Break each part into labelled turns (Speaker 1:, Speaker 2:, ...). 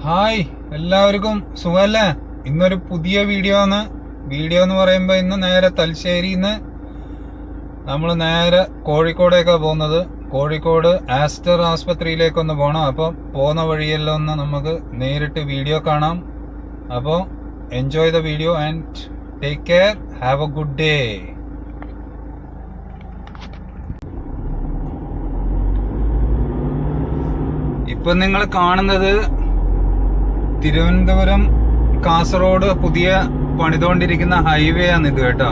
Speaker 1: Hi, എല്ലാവർക്കും സുഖല്ലേ? ഇന്നൊരു പുതിയ വീഡിയോ എന്ന് പറയുമ്പോൾ ഇന്ന് നേരെ തലശ്ശേരിന്ന് നമ്മൾ നേരെ കോഴിക്കോടേക്കാണ് പോകുന്നത്. കോഴിക്കോട് ആസ്റ്റർ ആസ്പത്രിയിലേക്കൊന്ന് പോകണം. അപ്പോൾ പോകുന്ന വഴിയെല്ലാം ഒന്ന് നമുക്ക് നേരിട്ട് വീഡിയോ കാണാം. അപ്പോൾ enjoy the video and take care. Have A good day. ഇപ്പം നിങ്ങൾ കാണുന്നത് തിരുവനന്തപുരം കാസർഗോഡ് പുതിയ പണിതുകൊണ്ടിരിക്കുന്ന ഹൈവേ ആണ് ഇത് കേട്ടോ.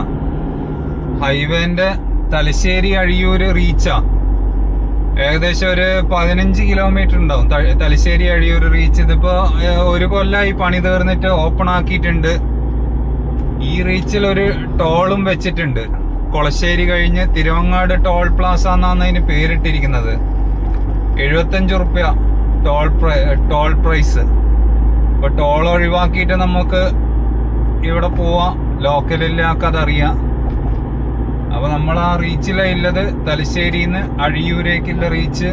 Speaker 1: ഹൈവേന്റെ തലശ്ശേരി അഴിയൂര് റീച്ചാ. ഏകദേശം ഒരു 15 കിലോമീറ്റർ ഉണ്ടാവും തലശ്ശേരി അഴിയൂര് റീച്ച്. ഇതിപ്പോ ഒരു കൊല്ലമായി പണി തീർന്നിട്ട് ഓപ്പൺ ആക്കിയിട്ടുണ്ട്. ഈ റീച്ചിൽ ഒരു ടോളും വെച്ചിട്ടുണ്ട്. കൊളശ്ശേരി കഴിഞ്ഞ് തിരുവങ്ങാട് ടോൾ പ്ലാസ എന്നാണ് അതിന് പേരിട്ടിരിക്കുന്നത്. 75 റുപ്യ ടോൾ പ്രൈസ്. അപ്പൊ ടോൾ ഒഴിവാക്കിയിട്ട് നമുക്ക് ഇവിടെ പോവാം. ലോക്കലില്ലാക്ക് അതറിയാം. അപ്പൊ നമ്മൾ ആ റീച്ചിലാ ഉള്ളത്. തലശ്ശേരിന്ന് അഴിയൂരേക്കുള്ള റീച്ച്.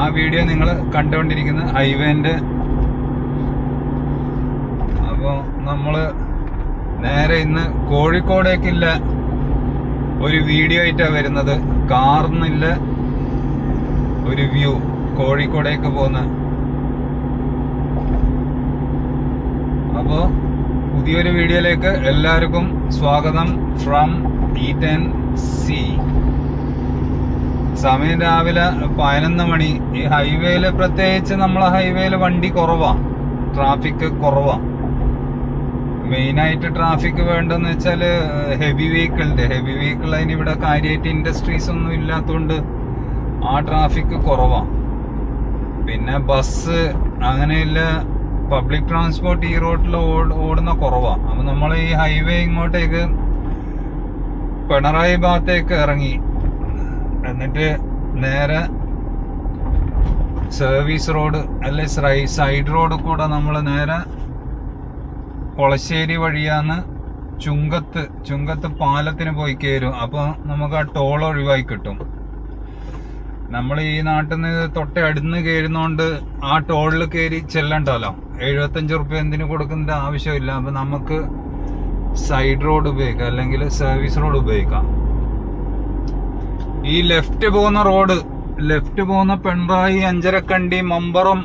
Speaker 1: ആ വീഡിയോ നിങ്ങൾ കണ്ടുകൊണ്ടിരിക്കുന്നത് ഹൈവേന്റെ. അപ്പോൾ നമ്മള് നേരെ ഇന്ന് കോഴിക്കോടേക്കുള്ള ഒരു വീഡിയോ ആയിട്ടാണ് വരുന്നത്. കാറിന്നില്ല ഒരു വ്യൂ കോഴിക്കോടേക്ക് പോകുന്ന. അപ്പോൾ പുതിയൊരു വീഡിയോയിലേക്ക് എല്ലാവർക്കും സ്വാഗതം ഫ്രം ഈറ്റ് ആൻഡ് സീ. സമയം രാവിലെ 11 മണി. ഈ ഹൈവേയിൽ പ്രത്യേകിച്ച് നമ്മളെ ഹൈവേയിൽ വണ്ടി കുറവാ, ട്രാഫിക് കുറവാ. മെയിനായിട്ട് ട്രാഫിക് വേണ്ടെന്ന് വെച്ചാൽ ഹെവി വെഹിക്കിൾ അതിനിവിടെ കാര്യമായിട്ട് ഇൻഡസ്ട്രീസ് ഒന്നും ഇല്ലാത്തതുകൊണ്ട് ആ ട്രാഫിക് കുറവാ. പിന്നെ ബസ് അങ്ങനെയുള്ള പബ്ലിക് ട്രാൻസ്പോർട്ട് ഈ റോഡിൽ ഓടുന്ന കുറവാ. അപ്പൊ നമ്മൾ ഈ ഹൈവേ ഇങ്ങോട്ടേക്ക് പിണറായി ഭാഗത്തേക്ക് ഇറങ്ങി, എന്നിട്ട് നേരെ സർവീസ് റോഡ് അല്ലെ സൈഡ് റോഡ് കൂടെ നമ്മൾ നേരെ കൊളശ്ശേരി വഴിയാന്ന് ചുങ്കത്ത് പാലത്തിന് പോയി കയറും. അപ്പൊ നമുക്ക് ആ ടോൾ ഒഴിവായി കിട്ടും. നമ്മൾ ഈ നാട്ടിൽ നിന്ന് തൊട്ട് അടുന്ന് കയറുന്നോണ്ട് ആ ടോളിൽ കയറി ചെല്ലണ്ടല്ലോ. 75 റുപ്യ എന്തിനു കൊടുക്കേണ്ട ആവശ്യമില്ല. അപ്പൊ നമുക്ക് സൈഡ് റോഡ് ഉപയോഗിക്കാം, അല്ലെങ്കിൽ സർവീസ് റോഡ് ഉപയോഗിക്കാം. ഈ ലെഫ്റ്റ് പോകുന്ന പിണറായി, അഞ്ചരക്കണ്ടി, മമ്പറം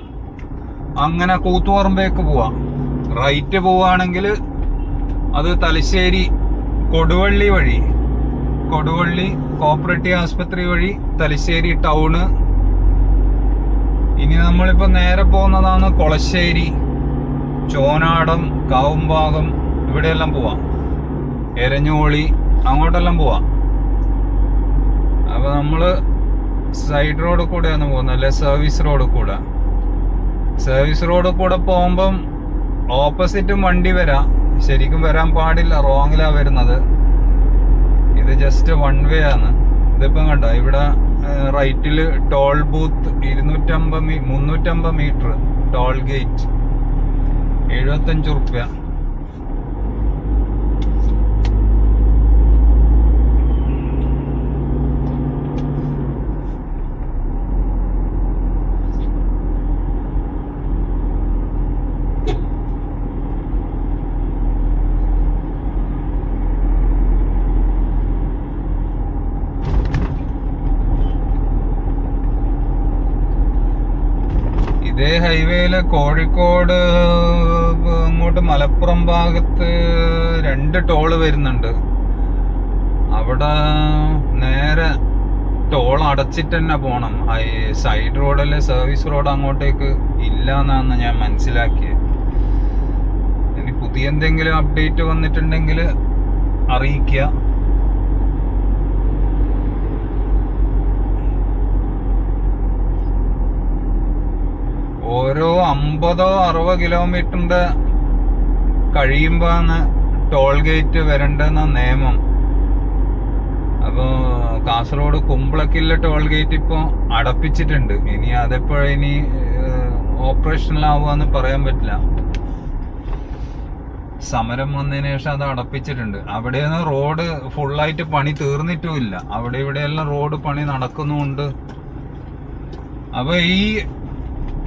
Speaker 1: അങ്ങനെ കൂത്തുപറമ്പേക്ക് പോവാം. റൈറ്റ് പോവാണെങ്കിൽ അത് തലശ്ശേരി കൊടുവള്ളി കോപ്പറേറ്റീവ് ആസ്പത്രി വഴി തലശ്ശേരി ടൗണ്. ഇനി നമ്മളിപ്പോ നേരെ പോകുന്നതാണ് കൊളശ്ശേരി, ചോനാടം, കാവുംഭാഗം, ഇവിടെയെല്ലാം പോവാം. എരഞ്ഞോളി അങ്ങോട്ടെല്ലാം പോവാം. അപ്പൊ നമ്മള് സൈഡ് റോഡ് കൂടെയാണ് പോകുന്നത്, അല്ലെ സർവീസ് റോഡ് കൂടെ പോകുമ്പം ഓപ്പോസിറ്റും വണ്ടി വരാം. ശരിക്കും വരാൻ പാടില്ല, റോങ്ങിലാ വരുന്നത്. ഇത് ജസ്റ്റ് വൺ വേ ആണ്. ഇതിപ്പം കണ്ടോ, ഇവിടെ റൈറ്റില് toll booth 350 metre toll gate 75 റുപ്യ. ഇതേ ഹൈവേയില് കോഴിക്കോട് അങ്ങോട്ട് മലപ്പുറം ഭാഗത്ത് 2 ടോള് വരുന്നുണ്ട്. അവിടെ നേരെ ടോൾ അടച്ചിട്ട് തന്നെ പോണം. സൈഡ് റോഡല്ലേ, സർവീസ് റോഡ് അങ്ങോട്ടേക്ക് ഇല്ല എന്നാണ് ഞാൻ മനസ്സിലാക്കിയത്. ഇനി പുതിയ എന്തെങ്കിലും അപ്ഡേറ്റ് വന്നിട്ടുണ്ടെങ്കിൽ അറിയിക്കുക. ഓരോ 50-60 കിലോമീറ്ററിന്റെ കഴിയുമ്പോഴാണ് ടോൾ ഗേറ്റ് വരണ്ടെന്ന നിയമം. അപ്പൊ കാസർഗോഡ് കുമ്പളക്കില്ല ടോൾ ഗേറ്റ് ഇപ്പൊ അടപ്പിച്ചിട്ടുണ്ട്. ഇനി അതെപ്പോഴിനി ഓപ്പറേഷനിലാവുകയെന്ന് പറയാൻ പറ്റില്ല. സമരം വന്നതിന് ശേഷം അത് അടപ്പിച്ചിട്ടുണ്ട്. അവിടെയൊന്നും റോഡ് ഫുള്ളായിട്ട് പണി തീർന്നിട്ടുമില്ല. അവിടെ ഇവിടെയെല്ലാം റോഡ് പണി നടക്കുന്നുമുണ്ട്. അപ്പൊ ഈ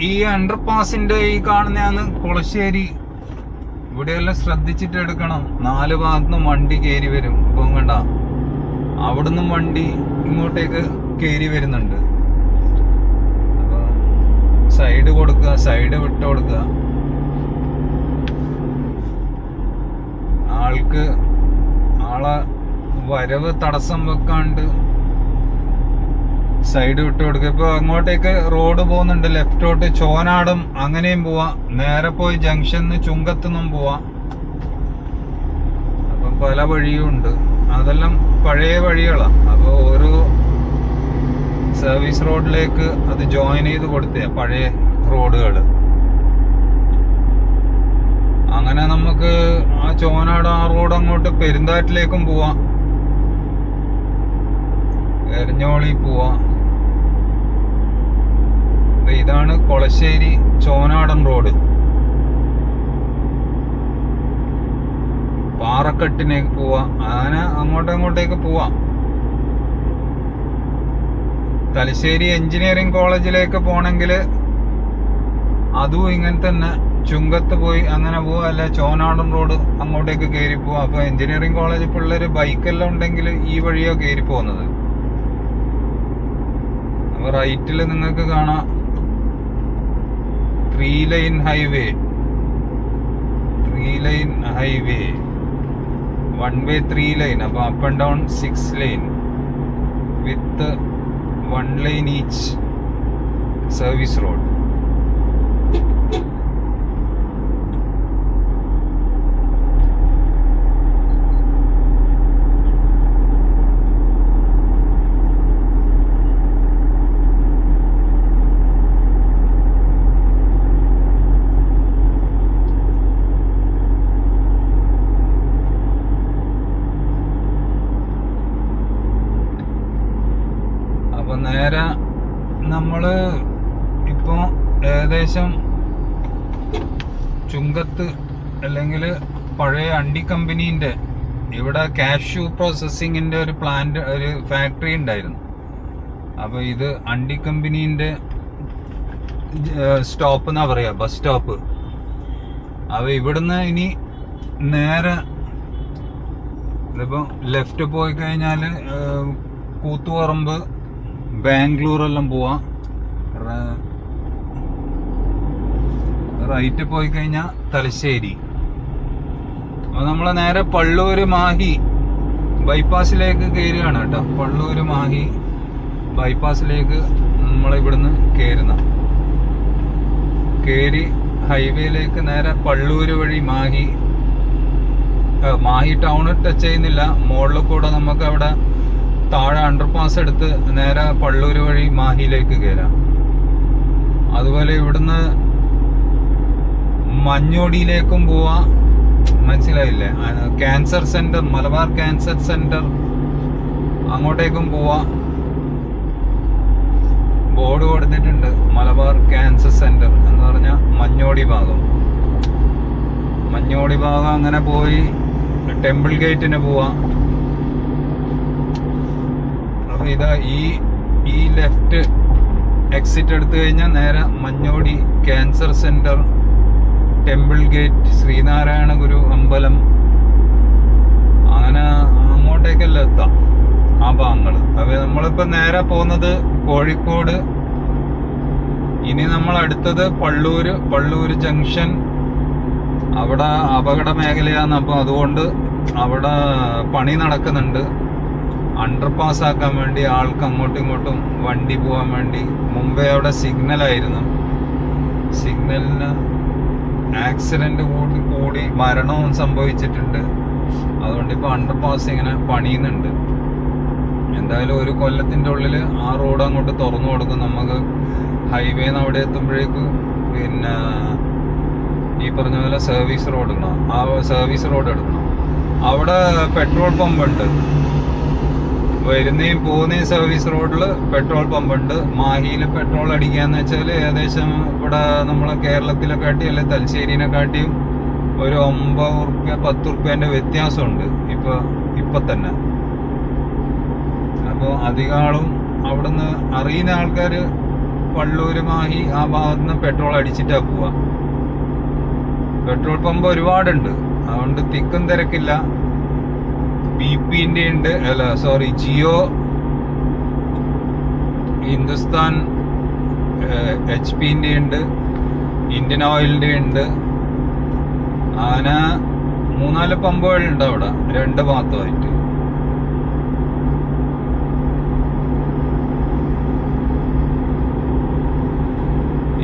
Speaker 1: ഈ അണ്ടർപാസിന്റെ ഈ കാണുന്നതാണ് കുളശ്ശേരി. ഇവിടെയെല്ലാം ശ്രദ്ധിച്ചിട്ട് എടുക്കണം. 4 ഭാഗത്തുനിന്നും വണ്ടി കയറി വരും. ഇപ്പം കണ്ട, അവിടുന്ന് വണ്ടി ഇങ്ങോട്ടേക്ക് കയറി വരുന്നുണ്ട്. അപ്പോൾ സൈഡ് കൊടുക്കുക, സൈഡ് വിട്ട് കൊടുക്കുക. ആളെ വരവ് തടസ്സം വെക്കാണ്ട് സൈഡ് വിട്ട് കൊടുക്കുക. ഇപ്പൊ അങ്ങോട്ടേക്ക് റോഡ് പോകുന്നുണ്ട്, ലെഫ്റ്റോട്ട് ചോനാടും അങ്ങനെയും പോവാ. നേരെ പോയി ജംഗ്ഷനിൽ ചുങ്കത്തുനിന്നും പോവാ. അപ്പം പല വഴിയും ഉണ്ട്. അതെല്ലാം പഴയ വഴികളാണ്. അപ്പോൾ ഓരോ സർവീസ് റോഡിലേക്ക് അത് ജോയിൻ ചെയ്ത് കൊടുത്തേ പഴയ റോഡുകൾ. അങ്ങനെ നമുക്ക് ആ ചോനാട് ആ റോഡ് അങ്ങോട്ട് പെരുന്താറ്റിലേക്കും പോവാം, എരഞ്ഞോളി പോവാം. ഇതാണ് കൊളശ്ശേരി ചോനാടൻ റോഡ്. പാറക്കെട്ടിനേക്ക് പോവാം. അങ്ങനെ അങ്ങോട്ടേക്ക് പോവാം. തലശ്ശേരി എഞ്ചിനീയറിംഗ് കോളേജിലേക്ക് പോണെങ്കിൽ അതും ഇങ്ങനെ തന്നെ ചുങ്കത്ത് പോയി അങ്ങനെ പോവാ, അല്ല ചോനാടൻ റോഡ് അങ്ങോട്ടേക്ക് കയറി പോവാം. അപ്പൊ എഞ്ചിനീയറിംഗ് കോളേജ് പിള്ളേര് ബൈക്കെല്ലാം ഉണ്ടെങ്കിൽ ഈ വഴിയോ കയറി പോകുന്നത്. അപ്പൊ റൈറ്റിൽ നിങ്ങൾക്ക് കാണാം 3 ലൈൻ ഹൈവേ. 1 way 3 lane. അപ്പൊ up and down 6 lane with 1 lane each service road. നേരെ നമ്മള് ഇപ്പോ ഏകദേശം ചുങ്കത്ത് അല്ലെങ്കിൽ പഴയ അണ്ടി കമ്പനീന്റെ ഇവിടെ കാഷ്യൂ പ്രോസസ്സിങ്ങിന്റെ ഒരു പ്ലാന്റ്, ഒരു ഫാക്ടറി ഉണ്ടായിരുന്നു. അപ്പൊ ഇത് അണ്ടി കമ്പനീന്റെ സ്റ്റോപ്പ് എന്നാ പറയാ, ബസ് സ്റ്റോപ്പ്. അപ്പൊ ഇവിടുന്ന് ഇനി നേരെ ഇതിപ്പോ ലെഫ്റ്റ് പോയി കഴിഞ്ഞാല് കൂത്തുപറമ്പ്, ബാംഗ്ലൂരെല്ലാം പോവാം. റൈറ്റ് പോയി കഴിഞ്ഞാൽ തലശ്ശേരി. അപ്പൊ നമ്മള് നേരെ പള്ളൂര് മാഹി ബൈപ്പാസിലേക്ക് കയറുകയാണ് കേട്ടോ. പള്ളൂര് മാഹി ബൈപ്പാസിലേക്ക് നമ്മളിവിടുന്ന് കയറി ഹൈവേയിലേക്ക് നേരെ പള്ളൂര് വഴി മാഹി ടൗണ് ടച്ച് ചെയ്യുന്നില്ല. മുകളിൽ കൂടെ നമുക്ക് അവിടെ താഴെ അണ്ടർപാസ് എടുത്ത് നേരെ പള്ളൂര് വഴി മാഹിയിലേക്ക് കയറാം. അതുപോലെ ഇവിടുന്ന് മഞ്ഞോടിയിലേക്കും പോവാം. മനസ്സിലായില്ലേ? Cancer centre, Malabar cancer centre, അങ്ങോട്ടേക്കും പോവാം. ബോർഡ് കൊടുത്തിട്ടുണ്ട് മലബാർ ക്യാൻസർ സെന്റർ എന്ന് പറഞ്ഞാൽ മഞ്ഞോടി ഭാഗം. അങ്ങനെ പോയി ടെമ്പിൾ ഗേറ്റിന് പോവാം. അപ്പൊ ഇതാ ഈ ലെഫ്റ്റ് എക്സിറ്റ് എടുത്തു കഴിഞ്ഞാൽ നേരെ Manjodi cancer centre, temple gate, Sreenarayana Guru അമ്പലം, അങ്ങനെ അങ്ങോട്ടേക്കെല്ലാം എത്താം ആ ഭാഗങ്ങൾ. അപ്പൊ നമ്മളിപ്പോ നേരെ പോകുന്നത് കോഴിക്കോട്. ഇനി നമ്മൾ അടുത്തത് പള്ളൂര് ജംഗ്ഷൻ. അവിടെ അപകട മേഖലയാണ്. അപ്പൊ അതുകൊണ്ട് അവിടെ പണി നടക്കുന്നുണ്ട്. അണ്ടർപാസ് ആക്കാൻ വേണ്ടി ആൾക്ക് അങ്ങോട്ടും ഇങ്ങോട്ടും വണ്ടി പോകാൻ വേണ്ടി. മുമ്പേ അവിടെ സിഗ്നലായിരുന്നു. സിഗ്നലിന് ആക്സിഡന്റ് കൂടി മരണവും സംഭവിച്ചിട്ടുണ്ട്. അതുകൊണ്ട് ഇപ്പൊ അണ്ടർപാസ് ഇങ്ങനെ പണിയുന്നുണ്ട്. എന്തായാലും ഒരു കൊല്ലത്തിന്റെ ഉള്ളിൽ ആ റോഡ് അങ്ങോട്ട് തുറന്നു കൊടുക്കും. നമുക്ക് ഹൈവേന്ന് അവിടെ എത്തുമ്പോഴേക്ക് പിന്നെ ഈ പറഞ്ഞ പോലെ സർവീസ് റോഡ് എടുക്കണം. അവിടെ പെട്രോൾ പമ്പ് ഉണ്ട്. വരുന്നേയും പോകുന്നേയും സർവീസ് റോഡിൽ പെട്രോൾ പമ്പ് ഉണ്ട്. മാഹിയിൽ പെട്രോൾ അടിക്കാന്ന് വെച്ചാൽ ഏകദേശം ഇവിടെ നമ്മളെ കേരളത്തിലെ കാട്ടി അല്ലെങ്കിൽ തലശ്ശേരിനെ കാട്ടിയും ഒരു 9 ഉറുപ്പ്യ 10 ഉറുപ്പ്യന്റെ വ്യത്യാസമുണ്ട് ഇപ്പൊ തന്നെ. അപ്പോൾ അധികം ആളും അവിടുന്ന് അറിയുന്ന ആൾക്കാർ പള്ളൂര് മാഹി ആ ഭാഗത്ത് നിന്ന് പെട്രോൾ അടിച്ചിട്ടാ പോവാ. പെട്രോൾ പമ്പ് ഒരുപാടുണ്ട്, അതുകൊണ്ട് തിക്കും തിരക്കില്ല. BP-ന്റെ ഉണ്ട്, അല്ല സോറി, ജിയോ, ഹിന്ദുസ്ഥാൻ, HP-ന്റെ ഉണ്ട്, ഇന്ത്യൻ ഓയിലിന്റെ ഉണ്ട്. അങ്ങനെ 3-4 പമ്പുകളുണ്ട് അവിടെ, 2 ഭാഗത്തുമായിട്ട്.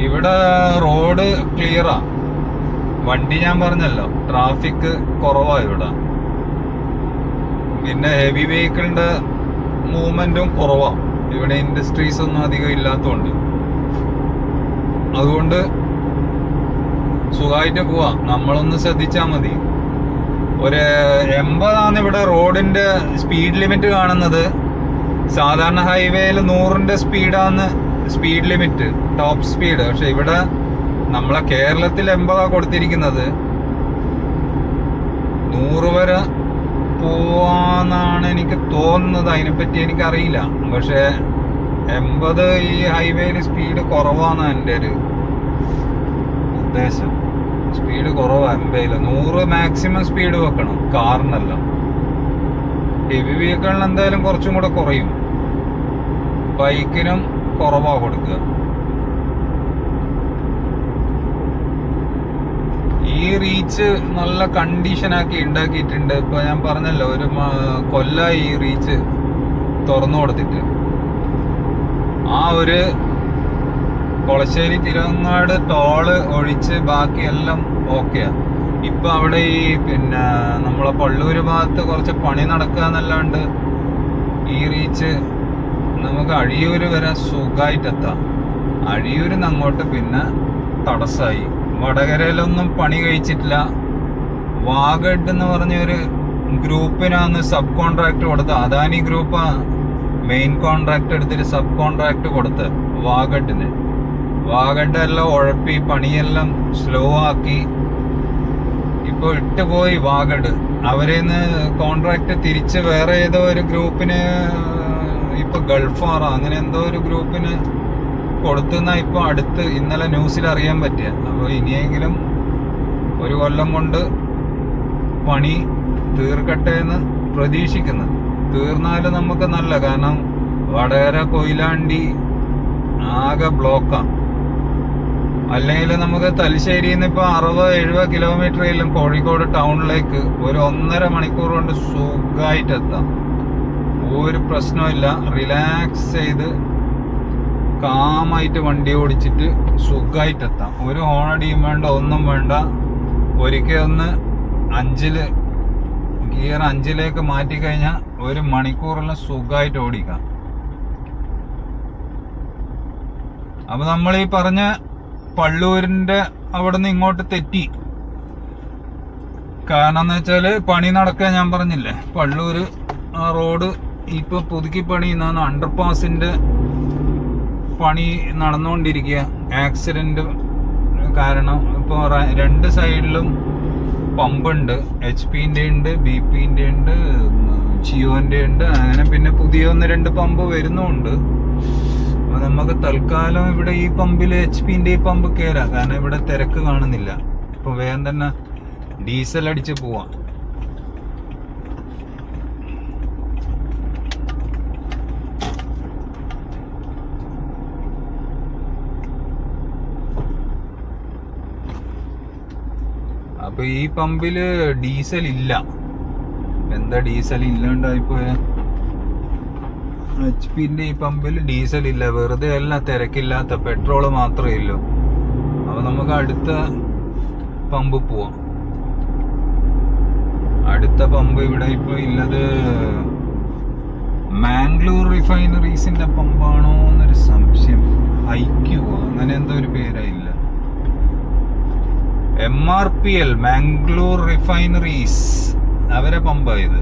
Speaker 1: ഇവിടെ റോഡ് ക്ലിയറാ. വണ്ടി ഞാൻ പറഞ്ഞല്ലോ, ട്രാഫിക് കുറവാ ഇവിടെ. പിന്നെ ഹെവി വെഹിക്കിളിന്റെ മൂവ്മെന്റും കുറവാ. ഇവിടെ ഇൻഡസ്ട്രീസ് ഒന്നും അധികം ഇല്ലാത്തതുകൊണ്ട്, അതുകൊണ്ട് സുഖമായിട്ട് പോവാം. നമ്മളൊന്ന് ശ്രദ്ധിച്ചാൽ മതി. ഒരു 80 ഇവിടെ റോഡിന്റെ സ്പീഡ് ലിമിറ്റ് കാണുന്നത്. സാധാരണ ഹൈവേയിൽ 100ന്റെ സ്പീഡാണ് സ്പീഡ് ലിമിറ്റ്, ടോപ്പ് സ്പീഡ്. പക്ഷെ ഇവിടെ നമ്മളെ കേരളത്തിൽ 80 കൊടുത്തിരിക്കുന്നത്. 100 വരെ പോവാന്നാണ് എനിക്ക് തോന്നുന്നത്, അതിനെപ്പറ്റി എനിക്കറിയില്ല. പക്ഷെ 80 ഈ ഹൈവേയിൽ സ്പീഡ് കുറവാണ് എൻ്റെ ഒരു ഉദ്ദേശം. സ്പീഡ് കുറവാണ് 80. 100 മാക്സിമം സ്പീഡ് വെക്കണം കാറിനല്ല. ഹെവി വെഹിക്കിളിന് എന്തായാലും കുറച്ചും കൂടെ കുറയും. ബൈക്കിനും കുറവാ കൊടുക്കുക. ഈ റീച്ച് നല്ല കണ്ടീഷനാക്കി ഉണ്ടാക്കിയിട്ടുണ്ട്. ഇപ്പൊ ഞാൻ പറഞ്ഞല്ലോ, ഒരു കൊല്ലായി ഈ റീച്ച് തുറന്നു കൊടുത്തിട്ട്. ആ ഒരു കൊളശ്ശേരി തിരുവങ്ങാട് ടോള് ഒഴിച്ച് ബാക്കിയെല്ലാം ഓക്കെയാ. ഇപ്പൊ അവിടെ ഈ പിന്നെ നമ്മളെ പള്ളൂര് ഭാഗത്ത് കുറച്ച് പണി നടക്കുക എന്നല്ലാണ്ട് ഈ റീച്ച് നമുക്ക് അഴിയൂര് വരെ സുഖമായിട്ടെത്താം. അഴിയൂരിൽ നിന്ന് അങ്ങോട്ട് പിന്നെ തടസ്സമായി. വടകരയിലൊന്നും പണി കഴിച്ചിട്ടില്ല. വാഗഡ് എന്ന് പറഞ്ഞൊരു ഗ്രൂപ്പിനാണ് സബ് കോൺട്രാക്ട് കൊടുത്ത്. അദാനി ഗ്രൂപ്പ് മെയിൻ കോൺട്രാക്ട് എടുത്തിട്ട് സബ് കോൺട്രാക്ട് കൊടുത്ത് വാഗഡിന്. വാഗഡ് എല്ലാം ഉഴപ്പി പണിയെല്ലാം സ്ലോ ആക്കി. ഇപ്പൊ ഇട്ടുപോയി വാഗഡ്. അവരേന്ന് കോൺട്രാക്ട് തിരിച്ച് വേറെ ഏതോ ഒരു ഗ്രൂപ്പിന്, ഇപ്പൊ ഗൾഫാറ അങ്ങനെ എന്തോ ഒരു ഗ്രൂപ്പിന് കൊടുത്തുന്ന ഇപ്പൊ അടുത്ത് ഇന്നലെ ന്യൂസിൽ അറിയാൻ പറ്റിയ. അപ്പോൾ ഇനിയെങ്കിലും 1 കൊല്ലം കൊണ്ട് പണി തീർക്കട്ടെ എന്ന് പ്രതീക്ഷിക്കുന്നു. തീർന്നാലും നമുക്ക് നല്ല, കാരണം വടകര കൊയിലാണ്ടി ആകെ ബ്ലോക്കാണ്. അല്ലെങ്കിൽ നമുക്ക് തലശ്ശേരിയിൽ നിന്ന് ഇപ്പൊ 60-70 കിലോമീറ്റർ ഇല്ലും കോഴിക്കോട് ടൗണിലേക്ക് ഒരു 1.5 മണിക്കൂർ കൊണ്ട് സുഖമായിട്ട് എത്താം. ഒരു പ്രശ്നമില്ല. റിലാക്സ് ചെയ്ത് കാമായിട്ട് വണ്ടി ഓടിച്ചിട്ട് സുഖമായിട്ട് എത്താം. ഒരു ഹോണടിയും വേണ്ട, ഒന്നും വേണ്ട. ഒരിക്കൽ ഒന്ന് 5-ല് ഗിയർ 5-ലേക്ക് മാറ്റിക്കഴിഞ്ഞാൽ 1 മണിക്കൂറെല്ലാം സുഖമായിട്ട് ഓടിക്കാം. അപ്പൊ നമ്മൾ ഈ പറഞ്ഞ പള്ളൂരിന്റെ അവിടെ നിന്ന് ഇങ്ങോട്ട് തെറ്റി. കാരണം എന്ന് വെച്ചാല് പണി നടക്കാൻ, ഞാൻ പറഞ്ഞില്ലേ, പള്ളൂര് ആ റോഡ് ഇപ്പൊ പുതുക്കി പണിയുന്ന അണ്ടർപാസിന്റെ പണി നടന്നുകൊണ്ടിരിക്കുക. ആക്സിഡന്റ് കാരണം ഇപ്പോൾ 2 സൈഡിലും പമ്പുണ്ട്. HP-ന്റെ ഉണ്ട്, BP-ന്റെ ഉണ്ട്, ജിയോന്റെ ഉണ്ട്. അങ്ങനെ പിന്നെ പുതിയ 1-2 പമ്പ് വരുന്നുണ്ട്. അപ്പൊ നമുക്ക് തൽക്കാലം ഇവിടെ ഈ പമ്പിൽ HP-ന്റെ ഈ പമ്പ് കയറാം. കാരണം ഇവിടെ തിരക്ക് കാണുന്നില്ല. ഇപ്പൊ വേഗം തന്നെ ഡീസൽ അടിച്ച് പോവാം. അപ്പൊ ഈ പമ്പില് ഡീസൽ ഇല്ല. എന്താ ഡീസൽ ഇല്ലാണ്ടായിപ്പോയ? HP-ന്റെ ഈ പമ്പിൽ ഡീസൽ ഇല്ല. വെറുതെ അല്ല, തിരക്കില്ലാത്ത പെട്രോള് മാത്രമേ ഉള്ളൂ. അപ്പൊ നമുക്ക് അടുത്ത പമ്പ് പോവാം. അടുത്ത പമ്പ് ഇവിടെ ഇപ്പൊ ഇല്ലത് മാംഗ്ലൂർ റിഫൈനറീസിന്റെ പമ്പാണോ എന്നൊരു സംശയം. IQ അങ്ങനെ എന്തോ ഒരു പേരായില്ല. MRPL മാംഗ്ലൂർ റിഫൈനറീസ് അവരെ പമ്പായത്.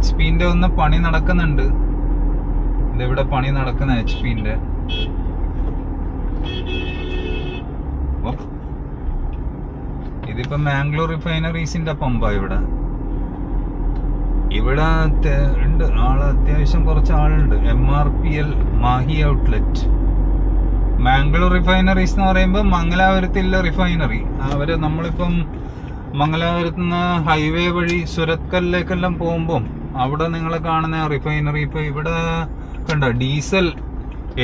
Speaker 1: HP-ന്റെ ഒന്ന് പണി നടക്കുന്നുണ്ട്. ഇതിവിടെ പണി നടക്കുന്ന HP-ന്റെ. ഇതിപ്പോ മാംഗ്ലൂർ റിഫൈനറീസിന്റെ പമ്പാ ഇവിടെ. ഇവിടെ ഉണ്ട് ആള്, അത്യാവശ്യം കുറച്ച് ആളുണ്ട്. MRPL Mahe outlet. Mangalore refineries എന്ന് പറയുമ്പോൾ മംഗലാപുരത്തില്ല റിഫൈനറി. നമ്മളിപ്പം മംഗലാപുരത്ത് നിന്ന് ഹൈവേ വഴി സുരത്കലിലേക്കെല്ലാം പോകുമ്പം അവിടെ നിങ്ങൾ കാണുന്ന റിഫൈനറി. ഇപ്പൊ ഇവിടെ കണ്ട diesel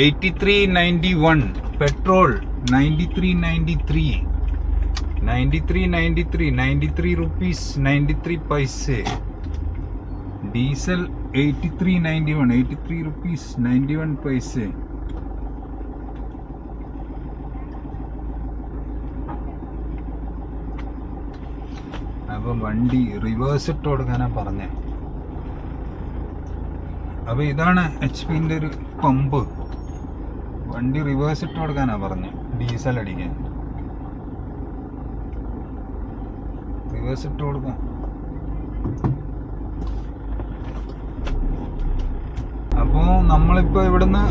Speaker 1: 83.91, petrol 93 rupees 93 paise. Diesel 83 rupees 91 paise. അപ്പൊ വണ്ടി റിവേഴ്സ് ഇട്ട് കൊടുക്കാനാ പറഞ്ഞേ. അപ്പൊ ഇതാണ് HP-ന്റെ ഒരു പമ്പ്. വണ്ടി റിവേഴ്സ് ഇട്ട് കൊടുക്കാനാ പറഞ്ഞേ, ഡീസൽ അടിക്കാൻ. റിവേഴ്സ് ഇട്ട് കൊടുക്കാം. അപ്പോ നമ്മളിപ്പോ ഇവിടുന്ന്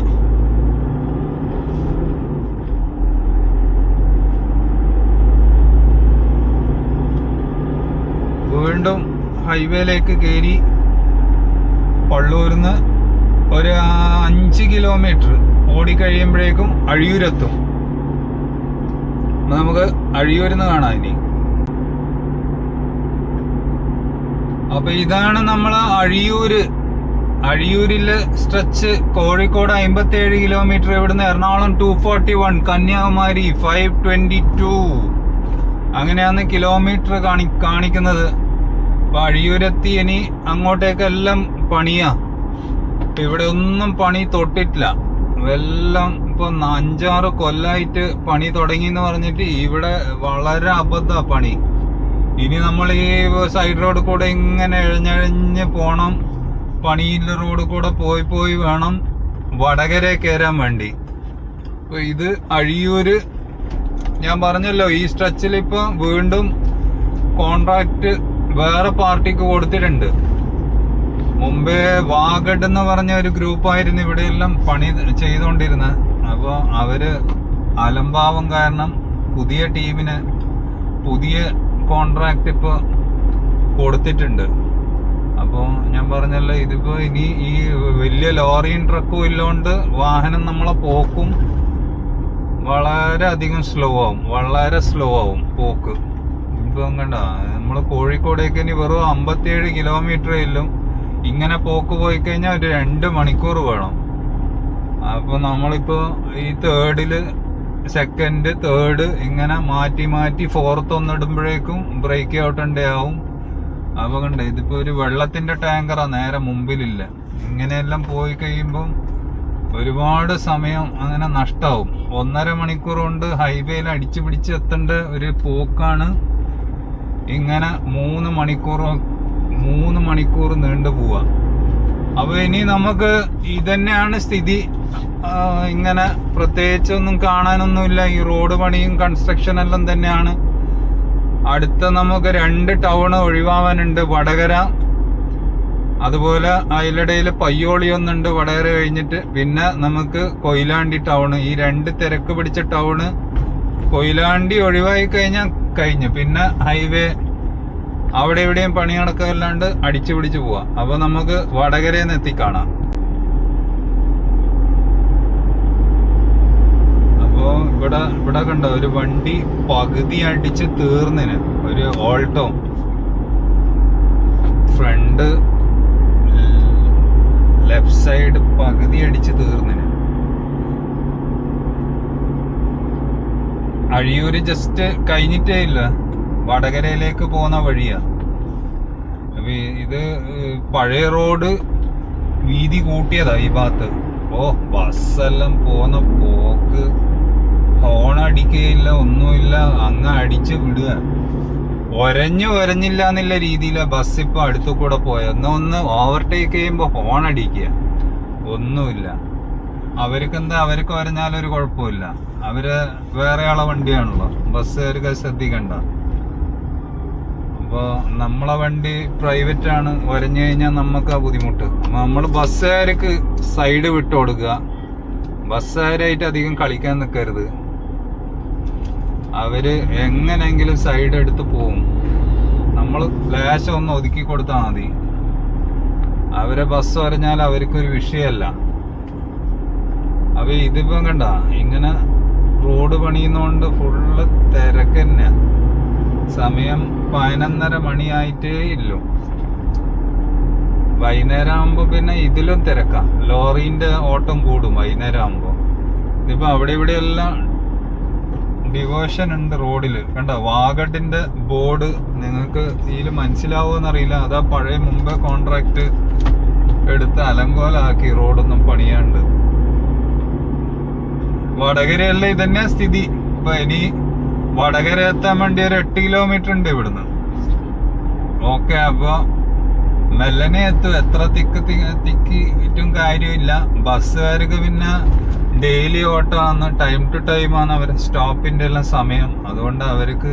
Speaker 1: വീണ്ടും ഹൈവേയിലേക്ക് കയറി പള്ളൂരിന്ന് ഒരു 5 കിലോമീറ്റർ ഓടിക്കഴിയുമ്പോഴേക്കും അഴിയൂരെത്തും. നമുക്ക് അഴിയൂരിന്ന് കാണാം ഇനി. അപ്പൊ ഇതാണ് നമ്മളെ അഴിയൂരിലെ സ്ട്രെച്ച്. കോഴിക്കോട് 57 കിലോമീറ്റർ, ഇവിടുന്ന് എറണാകുളം 241, കന്യാകുമാരി 522. അങ്ങനെയാണ് കിലോമീറ്റർ കാണിക്കുന്നത്. അപ്പൊ അഴിയൂരെത്തി. ഇനി അങ്ങോട്ടേക്കെല്ലാം പണിയാ. ഇവിടെ ഒന്നും പണി തൊട്ടിട്ടില്ല. എല്ലാം ഇപ്പൊ 5-6 കൊല്ലായിട്ട് പണി തുടങ്ങി എന്ന് പറഞ്ഞിട്ട് ഇവിടെ വളരെ അബദ്ധ പണി. ഇനി നമ്മൾ ഈ സൈഡ് റോഡ് കൂടെ ഇങ്ങനെ എഴഞ്ഞഴഞ്ഞ് പോണം. പണിയില്ല റോഡ് കൂടെ പോയി വേണം വടകര കയറാൻ വേണ്ടി. അപ്പൊ ഇത് അഴിയൂര്. ഞാൻ പറഞ്ഞല്ലോ ഈ സ്ട്രെച്ചിൽ ഇപ്പൊ വീണ്ടും കോൺട്രാക്ട് വേറെ പാർട്ടിക്ക് കൊടുത്തിട്ടുണ്ട്. മുമ്പേ വാഗഡ് എന്ന് പറഞ്ഞ ഒരു ഗ്രൂപ്പായിരുന്നു ഇവിടെയെല്ലാം പണി ചെയ്തുകൊണ്ടിരുന്നത്. അപ്പോൾ അവര് അലംഭാവം കാരണം പുതിയ ടീമിന് പുതിയ കോൺട്രാക്ട് ഇപ്പോൾ കൊടുത്തിട്ടുണ്ട്. അപ്പോൾ ഞാൻ പറഞ്ഞല്ലോ, ഇതിപ്പോൾ ഇനി ഈ വലിയ ലോറിയും ട്രക്കും ഇല്ലോണ്ട് വാഹനം നമ്മളെ പോക്കും വളരെ അധികം വളരെ സ്ലോ ആവും പോക്ക്. ഇപ്പം കണ്ട നമ്മൾ കോഴിക്കോടേക്ക് ഇനി വെറും 57 കിലോമീറ്റർ ഇല്ലും. ഇങ്ങനെ പോക്ക് പോയി കഴിഞ്ഞാൽ ഒരു 2 മണിക്കൂർ വേണം. അപ്പൊ നമ്മളിപ്പോ ഈ സെക്കൻഡ് തേർഡ് ഇങ്ങനെ മാറ്റി ഫോർത്ത് ഒന്നിടുമ്പോഴേക്കും ബ്രേക്ക് ഔട്ട് ആവും. അപ്പൊ കണ്ട ഇതിപ്പോ ഒരു വെള്ളത്തിന്റെ ടാങ്കറാ നേരെ മുമ്പിലില്ല. ഇങ്ങനെയെല്ലാം പോയി കഴിയുമ്പം ഒരുപാട് സമയം അങ്ങനെ നഷ്ടാവും. 1.5 മണിക്കൂർ കൊണ്ട് ഹൈവേയിൽ അടിച്ചു പിടിച്ച് എത്തേണ്ട ഒരു പോക്കാണ് ഇങ്ങനെ 3 മണിക്കൂർ നീണ്ടു പോവാ. അപ്പൊ ഇനി നമുക്ക് ഇതന്നെയാണ് സ്ഥിതി. ഇങ്ങനെ പ്രത്യേകിച്ചൊന്നും കാണാനൊന്നുമില്ല. ഈ റോഡ് പണിയും കൺസ്ട്രക്ഷൻ എല്ലാം തന്നെയാണ്. അടുത്ത നമുക്ക് 2 ടൗൺ ഒഴിവാവാനുണ്ട്. വടകര, അതുപോലെ അതിലിടയിൽ പയ്യോളി ഒന്നുണ്ട് വടകര കഴിഞ്ഞിട്ട്. പിന്നെ നമുക്ക് കൊയിലാണ്ടി ടൗണ്. ഈ 2 തിരക്ക് പിടിച്ച ടൗണ് കൊയിലാണ്ടി ഒഴിവായി കഴിഞ്ഞാൽ കഴിഞ്ഞു. പിന്നെ ഹൈവേ അവിടെ എവിടെയും പണി നടക്കല്ലാണ്ട് അടിച്ചു പിടിച്ച് പോവാം. അപ്പൊ നമുക്ക് വടകരയിൽ നിന്ന് എത്തിക്കാണാം. അപ്പോ ഇവിടെ കണ്ടോ ഒരു വണ്ടി പകുതി അടിച്ച് തീർന്നിന്. ഒരു ഓൾട്ടോ ഫ്രണ്ട് ലെഫ്റ്റ് സൈഡ് പകുതി അടിച്ച് തീർന്നിന്. അഴിയൂര് ജസ്റ്റ് കഴിഞ്ഞിട്ടേ ഇല്ല, വടകരയിലേക്ക് പോകുന്ന വഴിയാ. അപ്പൊ ഇത് പഴയ റോഡ് വീതി കൂട്ടിയതാ ഈ ഭാഗത്ത്. ഓ ബസ്സെല്ലാം പോന്ന പോക്ക്, ഹോൺ അടിക്കുകയില്ല, ഒന്നുമില്ല, അങ്ങ് അടിച്ച് വിടുക. ഒരഞ്ഞില്ല എന്നുള്ള രീതിയിലാ ബസ് ഇപ്പൊ അടുത്തു കൂടെ പോയത്. ഒന്ന് ഓവർടേക്ക് ചെയ്യുമ്പോ ഹോൺ അടിക്കുക, ഒന്നുമില്ല. അവർക്ക് വരഞ്ഞാലൊരു കുഴപ്പമില്ല. അവര് വേറെ ആളെ വണ്ടിയാണല്ലോ, ബസ്സുകാർക്ക് ശ്രദ്ധിക്കണ്ട. അപ്പോൾ നമ്മളെ വണ്ടി പ്രൈവറ്റ് ആണ്, വരഞ്ഞു കഴിഞ്ഞാൽ നമുക്ക് ആ ബുദ്ധിമുട്ട്. നമ്മൾ ബസ്സുകാർക്ക് സൈഡ് വിട്ട് കൊടുക്കുക. ബസ്സുകാരായിട്ട് അധികം കളിക്കാൻ നിൽക്കരുത്. അവര് എങ്ങനെയെങ്കിലും സൈഡ് എടുത്ത് പോവും. നമ്മൾ ലേശം ഒന്ന് ഒതുക്കി കൊടുത്താൽ മതി. അവരെ ബസ് വരഞ്ഞാൽ അവർക്കൊരു വിഷയമല്ല. അപ്പൊ ഇതിപ്പം കണ്ട ഇങ്ങനെ പണിയുന്നോണ്ട് ഫുള്ള് തിരക്ക് തന്നെ. സമയം 11:30 മണിയായിട്ടേ ഇല്ലു. വൈകുന്നേരം ആകുമ്പോ പിന്നെ ഇതിലും തിരക്കാം. ലോറിന്റെ ഓട്ടം കൂടും വൈകുന്നേരം ആകുമ്പോ. ഇതിപ്പോ അവിടെ ഇവിടെ എല്ലാം ഡിവേഷൻ ഉണ്ട് റോഡില്. കണ്ടോ വാഗഡിന്റെ ബോർഡ്? നിങ്ങൾക്ക് ഇതിൽ മനസ്സിലാവുമെന്നറിയില്ല. അതാ പഴയ മുമ്പേ കോൺട്രാക്ട് എടുത്ത് അലങ്കോലാക്കി റോഡൊന്നും പണിയാണ്ട്. വടകരയല്ല ഇതന്നെ സ്ഥിതി. ഇപ്പൊ ഇനി വടകര എത്താൻ വേണ്ടി ഒരു 8 കിലോമീറ്റർ ഉണ്ട് ഇവിടുന്ന്. ഓക്കെ, അപ്പൊ മെല്ലനെ എത്തും. എത്ര തിക്കിയിട്ടും കാര്യമില്ല. ബസ്സുകാർക്ക് പിന്നെ ഡെയിലി ഓട്ടമാണ്, ടൈം ടു ടൈം ആണ് അവരെ സ്റ്റോപ്പിന്റെ എല്ലാം സമയം. അതുകൊണ്ട് അവർക്ക്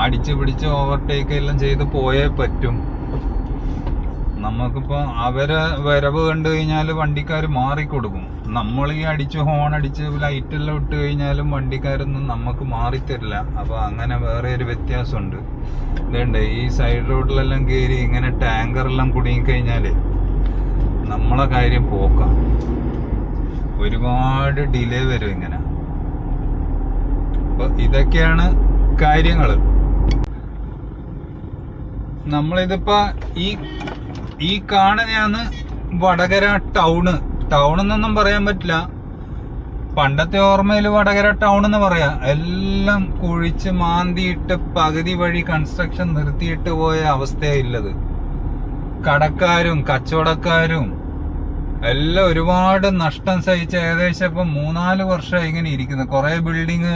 Speaker 1: അടിച്ചു പിടിച്ച് ഓവർടേക്ക് എല്ലാം ചെയ്ത് പോയേ പറ്റും. നമുക്കിപ്പോ അവരെ വരവ് കണ്ടു കഴിഞ്ഞാൽ വണ്ടിക്കാർ മാറിക്കൊടുക്കും. നമ്മൾ ഈ അടിച്ച് ഹോൺ അടിച്ച് ലൈറ്റ് എല്ലാം ഇട്ട് കഴിഞ്ഞാലും വണ്ടിക്കാരൊന്നും നമുക്ക് മാറിത്തരില്ല. അപ്പൊ അങ്ങനെ വേറെ ഒരു വ്യത്യാസമുണ്ട്. ഇതുണ്ട് ഈ സൈഡ് റോഡിലെല്ലാം കയറി ഇങ്ങനെ ടാങ്കറെല്ലാം കുടുങ്ങിക്കഴിഞ്ഞാല് നമ്മളെ കാര്യം പോക്കാം. ഒരുപാട് ഡിലേ വരും ഇങ്ങനെ. അപ്പൊ ഇതൊക്കെയാണ് കാര്യങ്ങള്. നമ്മളിതിപ്പോ ഈ കാണുന്നതാണ് വടകര ടൗൺ എന്നൊന്നും പറയാൻ പറ്റില്ല. പണ്ടത്തെ ഓർമ്മയിൽ വടകര ടൗൺ എന്ന് പറയാ. എല്ലാം കുഴിച്ച് മാന്തിയിട്ട് പകുതി വഴി കൺസ്ട്രക്ഷൻ നിർത്തിയിട്ട് പോയ അവസ്ഥയുള്ളത്. കടക്കാരും കച്ചവടക്കാരും എല്ലാം ഒരുപാട് നഷ്ടം സഹിച്ച് ഏകദേശം ഇപ്പം 3-4 വർഷമായി ഇങ്ങനെ ഇരിക്കുന്നത്. കുറെ ബിൽഡിങ്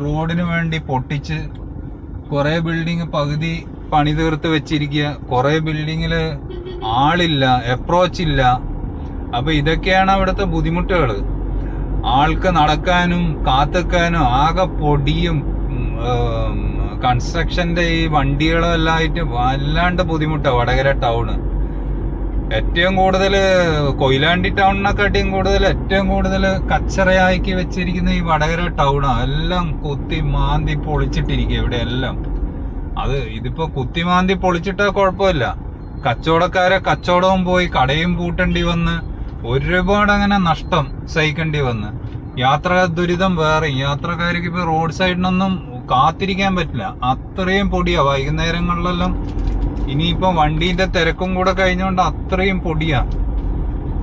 Speaker 1: റോഡിന് വേണ്ടി പൊട്ടിച്ച്, കുറെ ബിൽഡിങ് പകുതി പണി തീർത്ത് വെച്ചിരിക്കുക, കുറെ ബിൽഡിങ്ങില് ആളില്ല, അപ്രോച്ച് ഇല്ല. അപ്പൊ ഇതൊക്കെയാണ് അവിടുത്തെ ബുദ്ധിമുട്ടുകൾ. ആൾക്ക് നടക്കാനും കാത്തിക്കാനും ആകെ പൊടിയും കൺസ്ട്രക്ഷന്റെ ഈ വണ്ടികളും എല്ലാം ആയിട്ട് വല്ലാണ്ട് ബുദ്ധിമുട്ടാണ് വടകര ടൗണ്. ഏറ്റവും കൂടുതൽ കൊയിലാണ്ടി ടൗണിനെക്കാട്ടിയും കൂടുതൽ ഏറ്റവും കൂടുതൽ കച്ചറയാക്കി വെച്ചിരിക്കുന്ന ഈ വടകര ടൗണാണ്. എല്ലാം കുത്തി മാന്തി പൊളിച്ചിട്ടിരിക്കുക ഇവിടെ എല്ലാം. ഇതിപ്പോ കുത്തി മാന്തി പൊളിച്ചിട്ടാ കുഴപ്പമില്ല. കച്ചവടക്കാരെ കച്ചവടവും പോയി, കടയും പൂട്ടേണ്ടി വന്ന്, ഒരുപാട് അങ്ങനെ നഷ്ടം സഹിക്കേണ്ടി വന്ന്. യാത്രാ ദുരിതം വേറെ. യാത്രക്കാർക്ക് ഇപ്പൊ റോഡ് സൈഡിനൊന്നും കാത്തിരിക്കാൻ പറ്റില്ല, അത്രയും പൊടിയാ വൈകുന്നേരങ്ങളിലെല്ലാം. ഇനിയിപ്പോ വണ്ടീന്റെ തിരക്കും കൂടെ കഴിഞ്ഞോണ്ട് അത്രയും പൊടിയാ.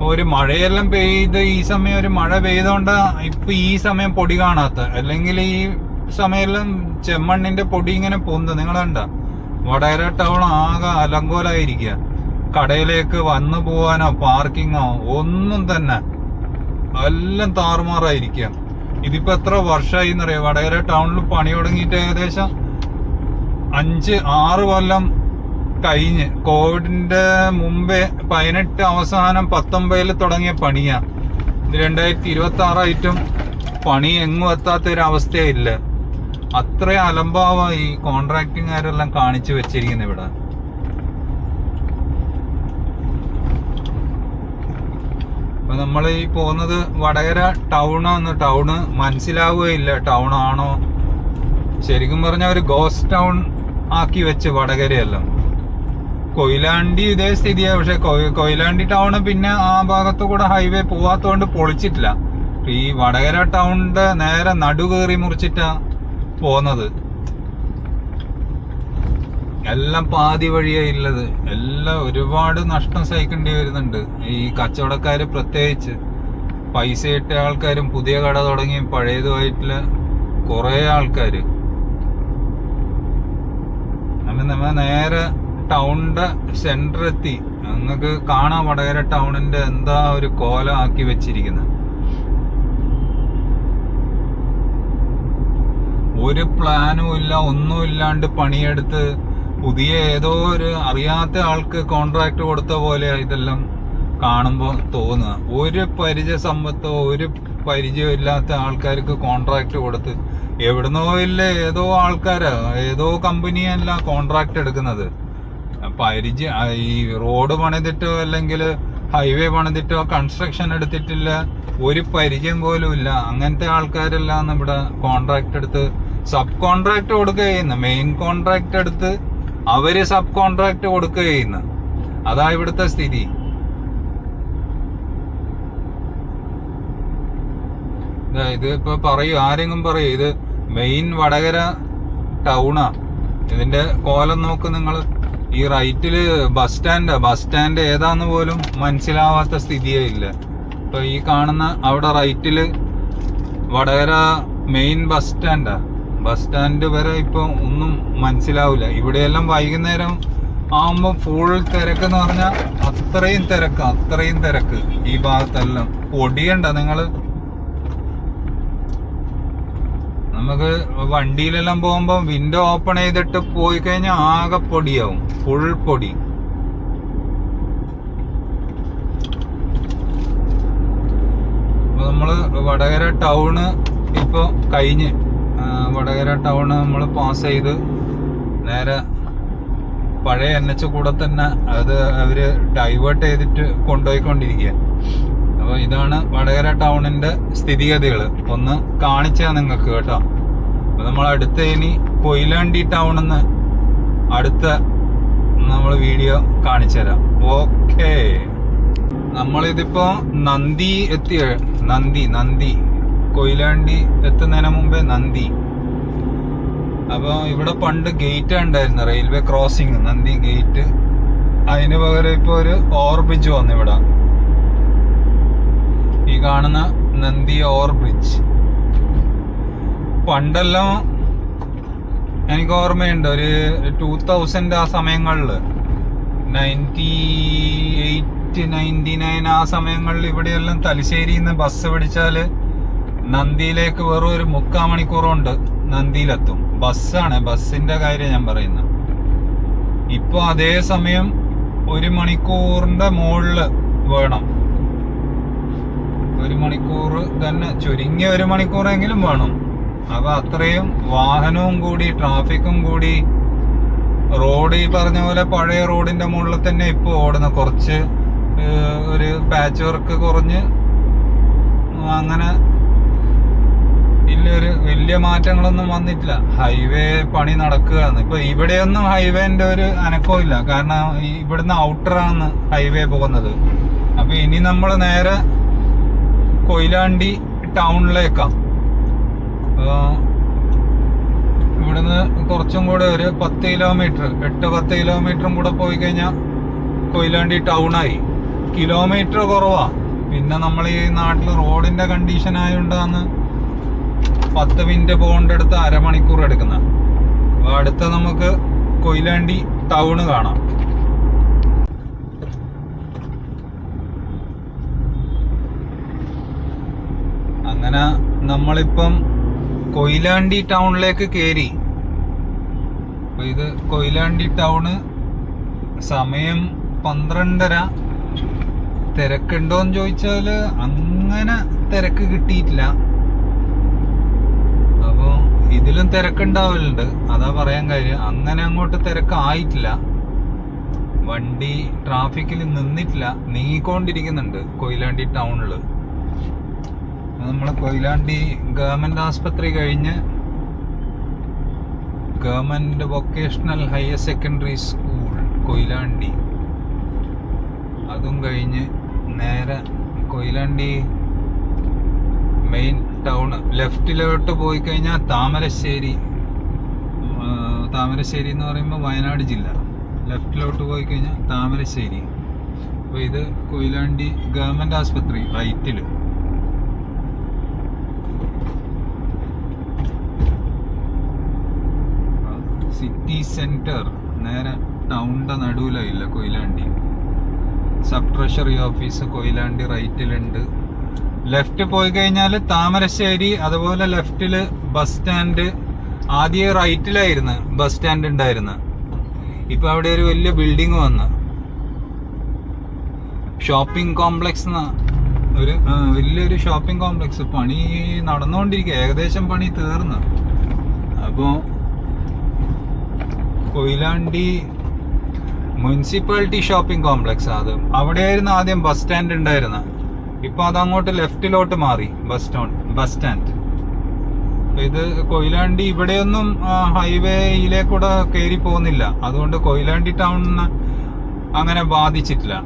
Speaker 1: ഒരു മഴയെല്ലാം പെയ്ത് ഈ സമയം ഒരു മഴ പെയ്തോണ്ടാ ഇപ്പൊ ഈ സമയം പൊടി കാണാത്ത. അല്ലെങ്കിൽ ഈ സമയെല്ലാം ചെമ്മണ്ണിന്റെ പൊടി ഇങ്ങനെ പൊന്ത്. നിങ്ങൾ കണ്ട വടകര ടൗൺ ആകെ അലങ്കോലായിരിക്കുക. കടയിലേക്ക് വന്നു പോവാനോ പാർക്കിങ്ങോ ഒന്നും തന്നെ എല്ലാം താറുമാറായിരിക്കുക. ഇതിപ്പോ എത്ര വർഷമായി എന്നറിയാം വടകര ടൗണിൽ പണി തുടങ്ങിയിട്ട്? ഏകദേശം 5-6 കൊല്ലം കഴിഞ്ഞ്. കോവിഡിന്റെ മുമ്പേ 18 അവസാനം 19 തുടങ്ങിയ പണിയാ. 2026 പണി എങ്ങും എത്താത്തൊരവസ്ഥയില്ല. അത്രയും അലംഭാവം ഈ കോൺട്രാക്ടിങ്ങാരെല്ലാം കാണിച്ചു വെച്ചിരിക്കുന്നത് ഇവിടെ. അപ്പൊ നമ്മൾ ഈ പോകുന്നത് വടകര ടൗണ് മനസ്സിലാവുകയില്ല. ടൗൺ ആണോ? ശരിക്കും പറഞ്ഞ ഒരു ഗോസ്റ്റ് ടൗൺ ആക്കി വെച്ച് വടകരയെല്ലാം. കൊയിലാണ്ടി ഇതേ സ്ഥിതിയാണ്. പക്ഷെ കൊയിലാണ്ടി ടൗണ് പിന്നെ ആ ഭാഗത്തു കൂടെ ഹൈവേ പോവാത്തോണ്ട് പൊളിച്ചിട്ടില്ല. ഈ വടകര ടൗണിന്റെ നേരെ നടുകേറി മുറിച്ചിട്ടാ പോന്നത്. എല്ലാം പാതി വഴിയാ ഉള്ളത്. എല്ലാം ഒരുപാട് നഷ്ടം സഹിക്കേണ്ടി വരുന്നുണ്ട്. ഈ കച്ചവടക്കാര് പ്രത്യേകിച്ച്. പൈസ ഇട്ട ആൾക്കാരും പുതിയ കട തുടങ്ങി പഴയതുമായിട്ടുള്ള കുറെ ആൾക്കാര്. അങ്ങനെ നമ്മ നേരെ ടൗണിന്റെ സെന്റർ എത്തി. നിങ്ങൾക്ക് കാണാം വടകര ടൗണിന്റെ എന്താ ഒരു കോലം ആക്കി വെച്ചിരിക്കുന്നത്. ഒരു പ്ലാനും ഇല്ല, ഒന്നും ഇല്ലാണ്ട് പണിയെടുത്ത് പുതിയ ഏതോ ഒരു അറിയാത്ത ആൾക്ക് കോൺട്രാക്ട് കൊടുത്ത പോലെ ഇതെല്ലാം കാണുമ്പോൾ തോന്നുക. ഒരു പരിചയ സമ്പത്തോ ഒരു പരിചയം ഇല്ലാത്ത ആൾക്കാർക്ക് കോൺട്രാക്ട് കൊടുത്ത്, എവിടുന്നോ ഇല്ല ഏതോ ആൾക്കാരാ ഏതോ കമ്പനിയല്ല കോൺട്രാക്ട് എടുക്കുന്നത്. ഈ റോഡ് പണിതിട്ടോ അല്ലെങ്കിൽ ഹൈവേ പണിതിട്ടോ കൺസ്ട്രക്ഷൻ എടുത്തിട്ടില്ല, ഒരു പരിചയം പോലും ഇല്ല. അങ്ങനത്തെ ആൾക്കാരെല്ലാം ഇവിടെ കോൺട്രാക്ട് എടുത്ത് സബ് കോൺട്രാക്ട് കൊടുക്കുക ചെയ്യുന്നു. മെയിൻ കോൺട്രാക്ട് എടുത്ത് അവര് സബ് കോൺട്രാക്ട് കൊടുക്കുക ചെയ്യുന്നു. അതാ ഇവിടുത്തെ സ്ഥിതി. ഇത് ഇപ്പൊ പറയൂ, ആരെങ്കിലും പറയൂ, ഇത് മെയിൻ വടകര ടൗണാ. ഇതിന്റെ കോലം നോക്ക് നിങ്ങൾ. ഈ റൈറ്റില് ബസ് സ്റ്റാൻഡ് ഏതാന്ന് പോലും മനസ്സിലാവാത്ത സ്ഥിതിയേ ഇല്ല. ഇപ്പൊ ഈ കാണുന്ന അവിടെ റൈറ്റില് വടകര മെയിൻ ബസ് സ്റ്റാൻഡ് വരെ ഇപ്പൊ ഒന്നും മനസ്സിലാവില്ല. ഇവിടെയെല്ലാം വൈകുന്നേരം ആവുമ്പോ ഫുൾ തിരക്കെന്ന് പറഞ്ഞാൽ അത്രയും തിരക്ക് ഈ ഭാഗത്തെല്ലാം. പൊടിയണ്ട നിങ്ങള്, നമുക്ക് വണ്ടിയിലെല്ലാം പോകുമ്പോ വിൻഡോ ഓപ്പൺ ചെയ്തിട്ട് പോയി കഴിഞ്ഞാൽ ആകെ പൊടിയാവും, ഫുൾ പൊടി. അപ്പൊ നമ്മള് വടകര ടൗണ് ഇപ്പൊ കഴിഞ്ഞ്, വടകര ടൗണ് നമ്മൾ പാസ് ചെയ്ത് നേരെ പഴയ NH കൂടെ തന്നെ അത് അവര് ഡൈവേർട്ട് ചെയ്തിട്ട് കൊണ്ടുപോയിക്കൊണ്ടിരിക്കുക. അപ്പൊ ഇതാണ് വടകര ടൗണിന്റെ സ്ഥിതിഗതികൾ. ഒന്ന് കാണിച്ചാ നിങ്ങൾക്ക് കേട്ടോ. അപ്പൊ നമ്മൾ അടുത്ത ഇനി കൊയിലാണ്ടി ടൗണെന്ന് അടുത്ത നമ്മൾ വീഡിയോ കാണിച്ചു തരാം. ഓക്കേ, നമ്മളിതിപ്പോ നന്ദി എത്തിയ നന്ദി കൊയിലാണ്ടി എത്തുന്നതിന് മുമ്പേ നന്ദി. അപ്പൊ ഇവിടെ പണ്ട് ഗേറ്റ് ഉണ്ടായിരുന്നു, റെയിൽവേ ക്രോസിംഗ്, നന്ദി ഗേറ്റ്. അതിന് പകരം ഇപ്പൊ ഒരു ഓവർ ബ്രിഡ്ജ് വന്നു ഇവിടെ, ഈ കാണുന്ന നന്ദി ഓവർ ബ്രിഡ്ജ്. പണ്ടെല്ലാം എനിക്ക് ഓർമ്മയുണ്ട്, ഒരു 2000 ആ സമയങ്ങളില്, 98, 99 ആ സമയങ്ങളിൽ ഇവിടെയെല്ലാം തലശ്ശേരിയിൽ നിന്ന് ബസ് പിടിച്ചാല് നന്ദിയിലേക്ക് വെറും ഒരു 3/4 മണിക്കൂറുണ്ട് നന്ദിയിലെത്തും. ബസ്സിന്റെ കാര്യം ഞാൻ പറയുന്നത്. ഇപ്പൊ അതേ സമയം 1 മണിക്കൂറിന്റെ മുകളില് വേണം. 1 മണിക്കൂർ തന്നെ, ചുരുങ്ങിയ 1 മണിക്കൂറെങ്കിലും വേണം. അപ്പൊ അത്രയും വാഹനവും കൂടി, ട്രാഫിക്കും കൂടി. റോഡ് ഈ പറഞ്ഞ പോലെ പഴയ റോഡിന്റെ മുകളിൽ തന്നെ ഇപ്പൊ ഓടുന്ന, കുറച്ച് ഒരു പാച്ച് വർക്ക് കുറഞ്ഞ് അങ്ങനെ വലിയ മാറ്റങ്ങളൊന്നും വന്നിട്ടില്ല. ഹൈവേ പണി നടക്കുകയാണ് ഇപ്പൊ. ഇവിടെയൊന്നും ഹൈവേന്റെ ഒരു അനക്കവും ഇല്ല, കാരണം ഇവിടുന്ന് ഔട്ടറാണ് ഹൈവേ പോകുന്നത്. അപ്പൊ ഇനി നമ്മൾ നേരെ കൊയിലാണ്ടി ടൗണിലേക്കാണ്. ഇവിടുന്ന് കുറച്ചും കൂടെ ഒരു 10 കിലോമീറ്റർ, 8-10 കിലോമീറ്ററും കൂടെ പോയി കഴിഞ്ഞാൽ കൊയിലാണ്ടി ടൗണായി. കിലോമീറ്റർ കുറവാ. പിന്നെ നമ്മൾ ഈ നാട്ടിൽ റോഡിന്റെ കണ്ടീഷൻ ആയതുകൊണ്ടാണ് 10 മിനിറ്റ് പോകേണ്ടടുത്ത് അരമണിക്കൂർ എടുക്കുന്നത്. അപ്പൊ അടുത്ത നമുക്ക് കൊയിലാണ്ടി ടൗണ് കാണാം. അങ്ങനെ നമ്മളിപ്പം കൊയിലാണ്ടി ടൗണിലേക്ക് കയറി. അപ്പൊ ഇത് കൊയിലാണ്ടി ടൗണ്. സമയം 12:30. തിരക്കുണ്ടോന്ന് ചോദിച്ചാല് അങ്ങനെ തിരക്ക് കിട്ടിയിട്ടില്ല. അപ്പൊ ഇതിലും തിരക്കുണ്ടാവലുണ്ട്, അതാ പറയാൻ കാര്യം. അങ്ങനെ അങ്ങോട്ട് തിരക്കായിട്ടില്ല, വണ്ടി ട്രാഫിക്കിൽ നിന്നിട്ടില്ല, നീങ്ങിക്കൊണ്ടിരിക്കുന്നുണ്ട് കൊയിലാണ്ടി ടൗണില്. നമ്മള് കൊയിലാണ്ടി ഗവൺമെന്റ് ആസ്പത്രി കഴിഞ്ഞ് government vocational higher secondary school Koyilandy, അതും കഴിഞ്ഞ് നേരെ കൊയിലാണ്ടി മെയിൻ ടൗണ് ലെഫ്റ്റിലോട്ട് പോയി കഴിഞ്ഞാൽ താമരശ്ശേരി എന്ന് പറയുമ്പോൾ വയനാട് ജില്ല. ലെഫ്റ്റിലോട്ട് പോയി കഴിഞ്ഞാൽ താമരശ്ശേരി. അപ്പൊ ഇത് കൊയിലാണ്ടി ഗവൺമെന്റ് ആസ്പത്രി റൈറ്റില്. സിറ്റി സെന്റർ നേരെ ടൗണിന്റെ നടുവിലായില്ല Koyilandy. Sub treasury office Koyilandy റൈറ്റിലുണ്ട്. ലെഫ്റ്റ് പോയി കഴിഞ്ഞാൽ താമരശ്ശേരി, അതുപോലെ ലെഫ്റ്റില് ബസ് സ്റ്റാൻഡ്. ആദ്യം റൈറ്റിലായിരുന്നു ബസ് സ്റ്റാൻഡ് ഉണ്ടായിരുന്നത്, ഇപ്പൊ അവിടെ ഒരു വലിയ ബിൽഡിംഗ് വന്ന് ഷോപ്പിംഗ് കോംപ്ലക്സ്, ഒരു വലിയൊരു ഷോപ്പിംഗ് കോംപ്ലക്സ് പണി നടന്നുകൊണ്ടിരിക്കുക, ഏകദേശം പണി തീർന്നു. അപ്പോ കൊയിലാണ്ടി മുനിസിപ്പാലിറ്റി ഷോപ്പിംഗ് കോംപ്ലക്സ്, അത് അവിടെയായിരുന്നു ആദ്യം ബസ് സ്റ്റാൻഡ് ഉണ്ടായിരുന്നത്. ഇപ്പൊ അതങ്ങോട്ട് ലെഫ്റ്റിലോട്ട് മാറി ബസ് സ്റ്റാൻഡ്. ഇത് കൊയിലാണ്ടി ഇവിടെയൊന്നും ഹൈവേയിലേക്കൂടെ കയറി പോകുന്നില്ല, അതുകൊണ്ട് കൊയിലാണ്ടി ടൗണിന് അങ്ങനെ ബാധിച്ചിട്ടില്ല.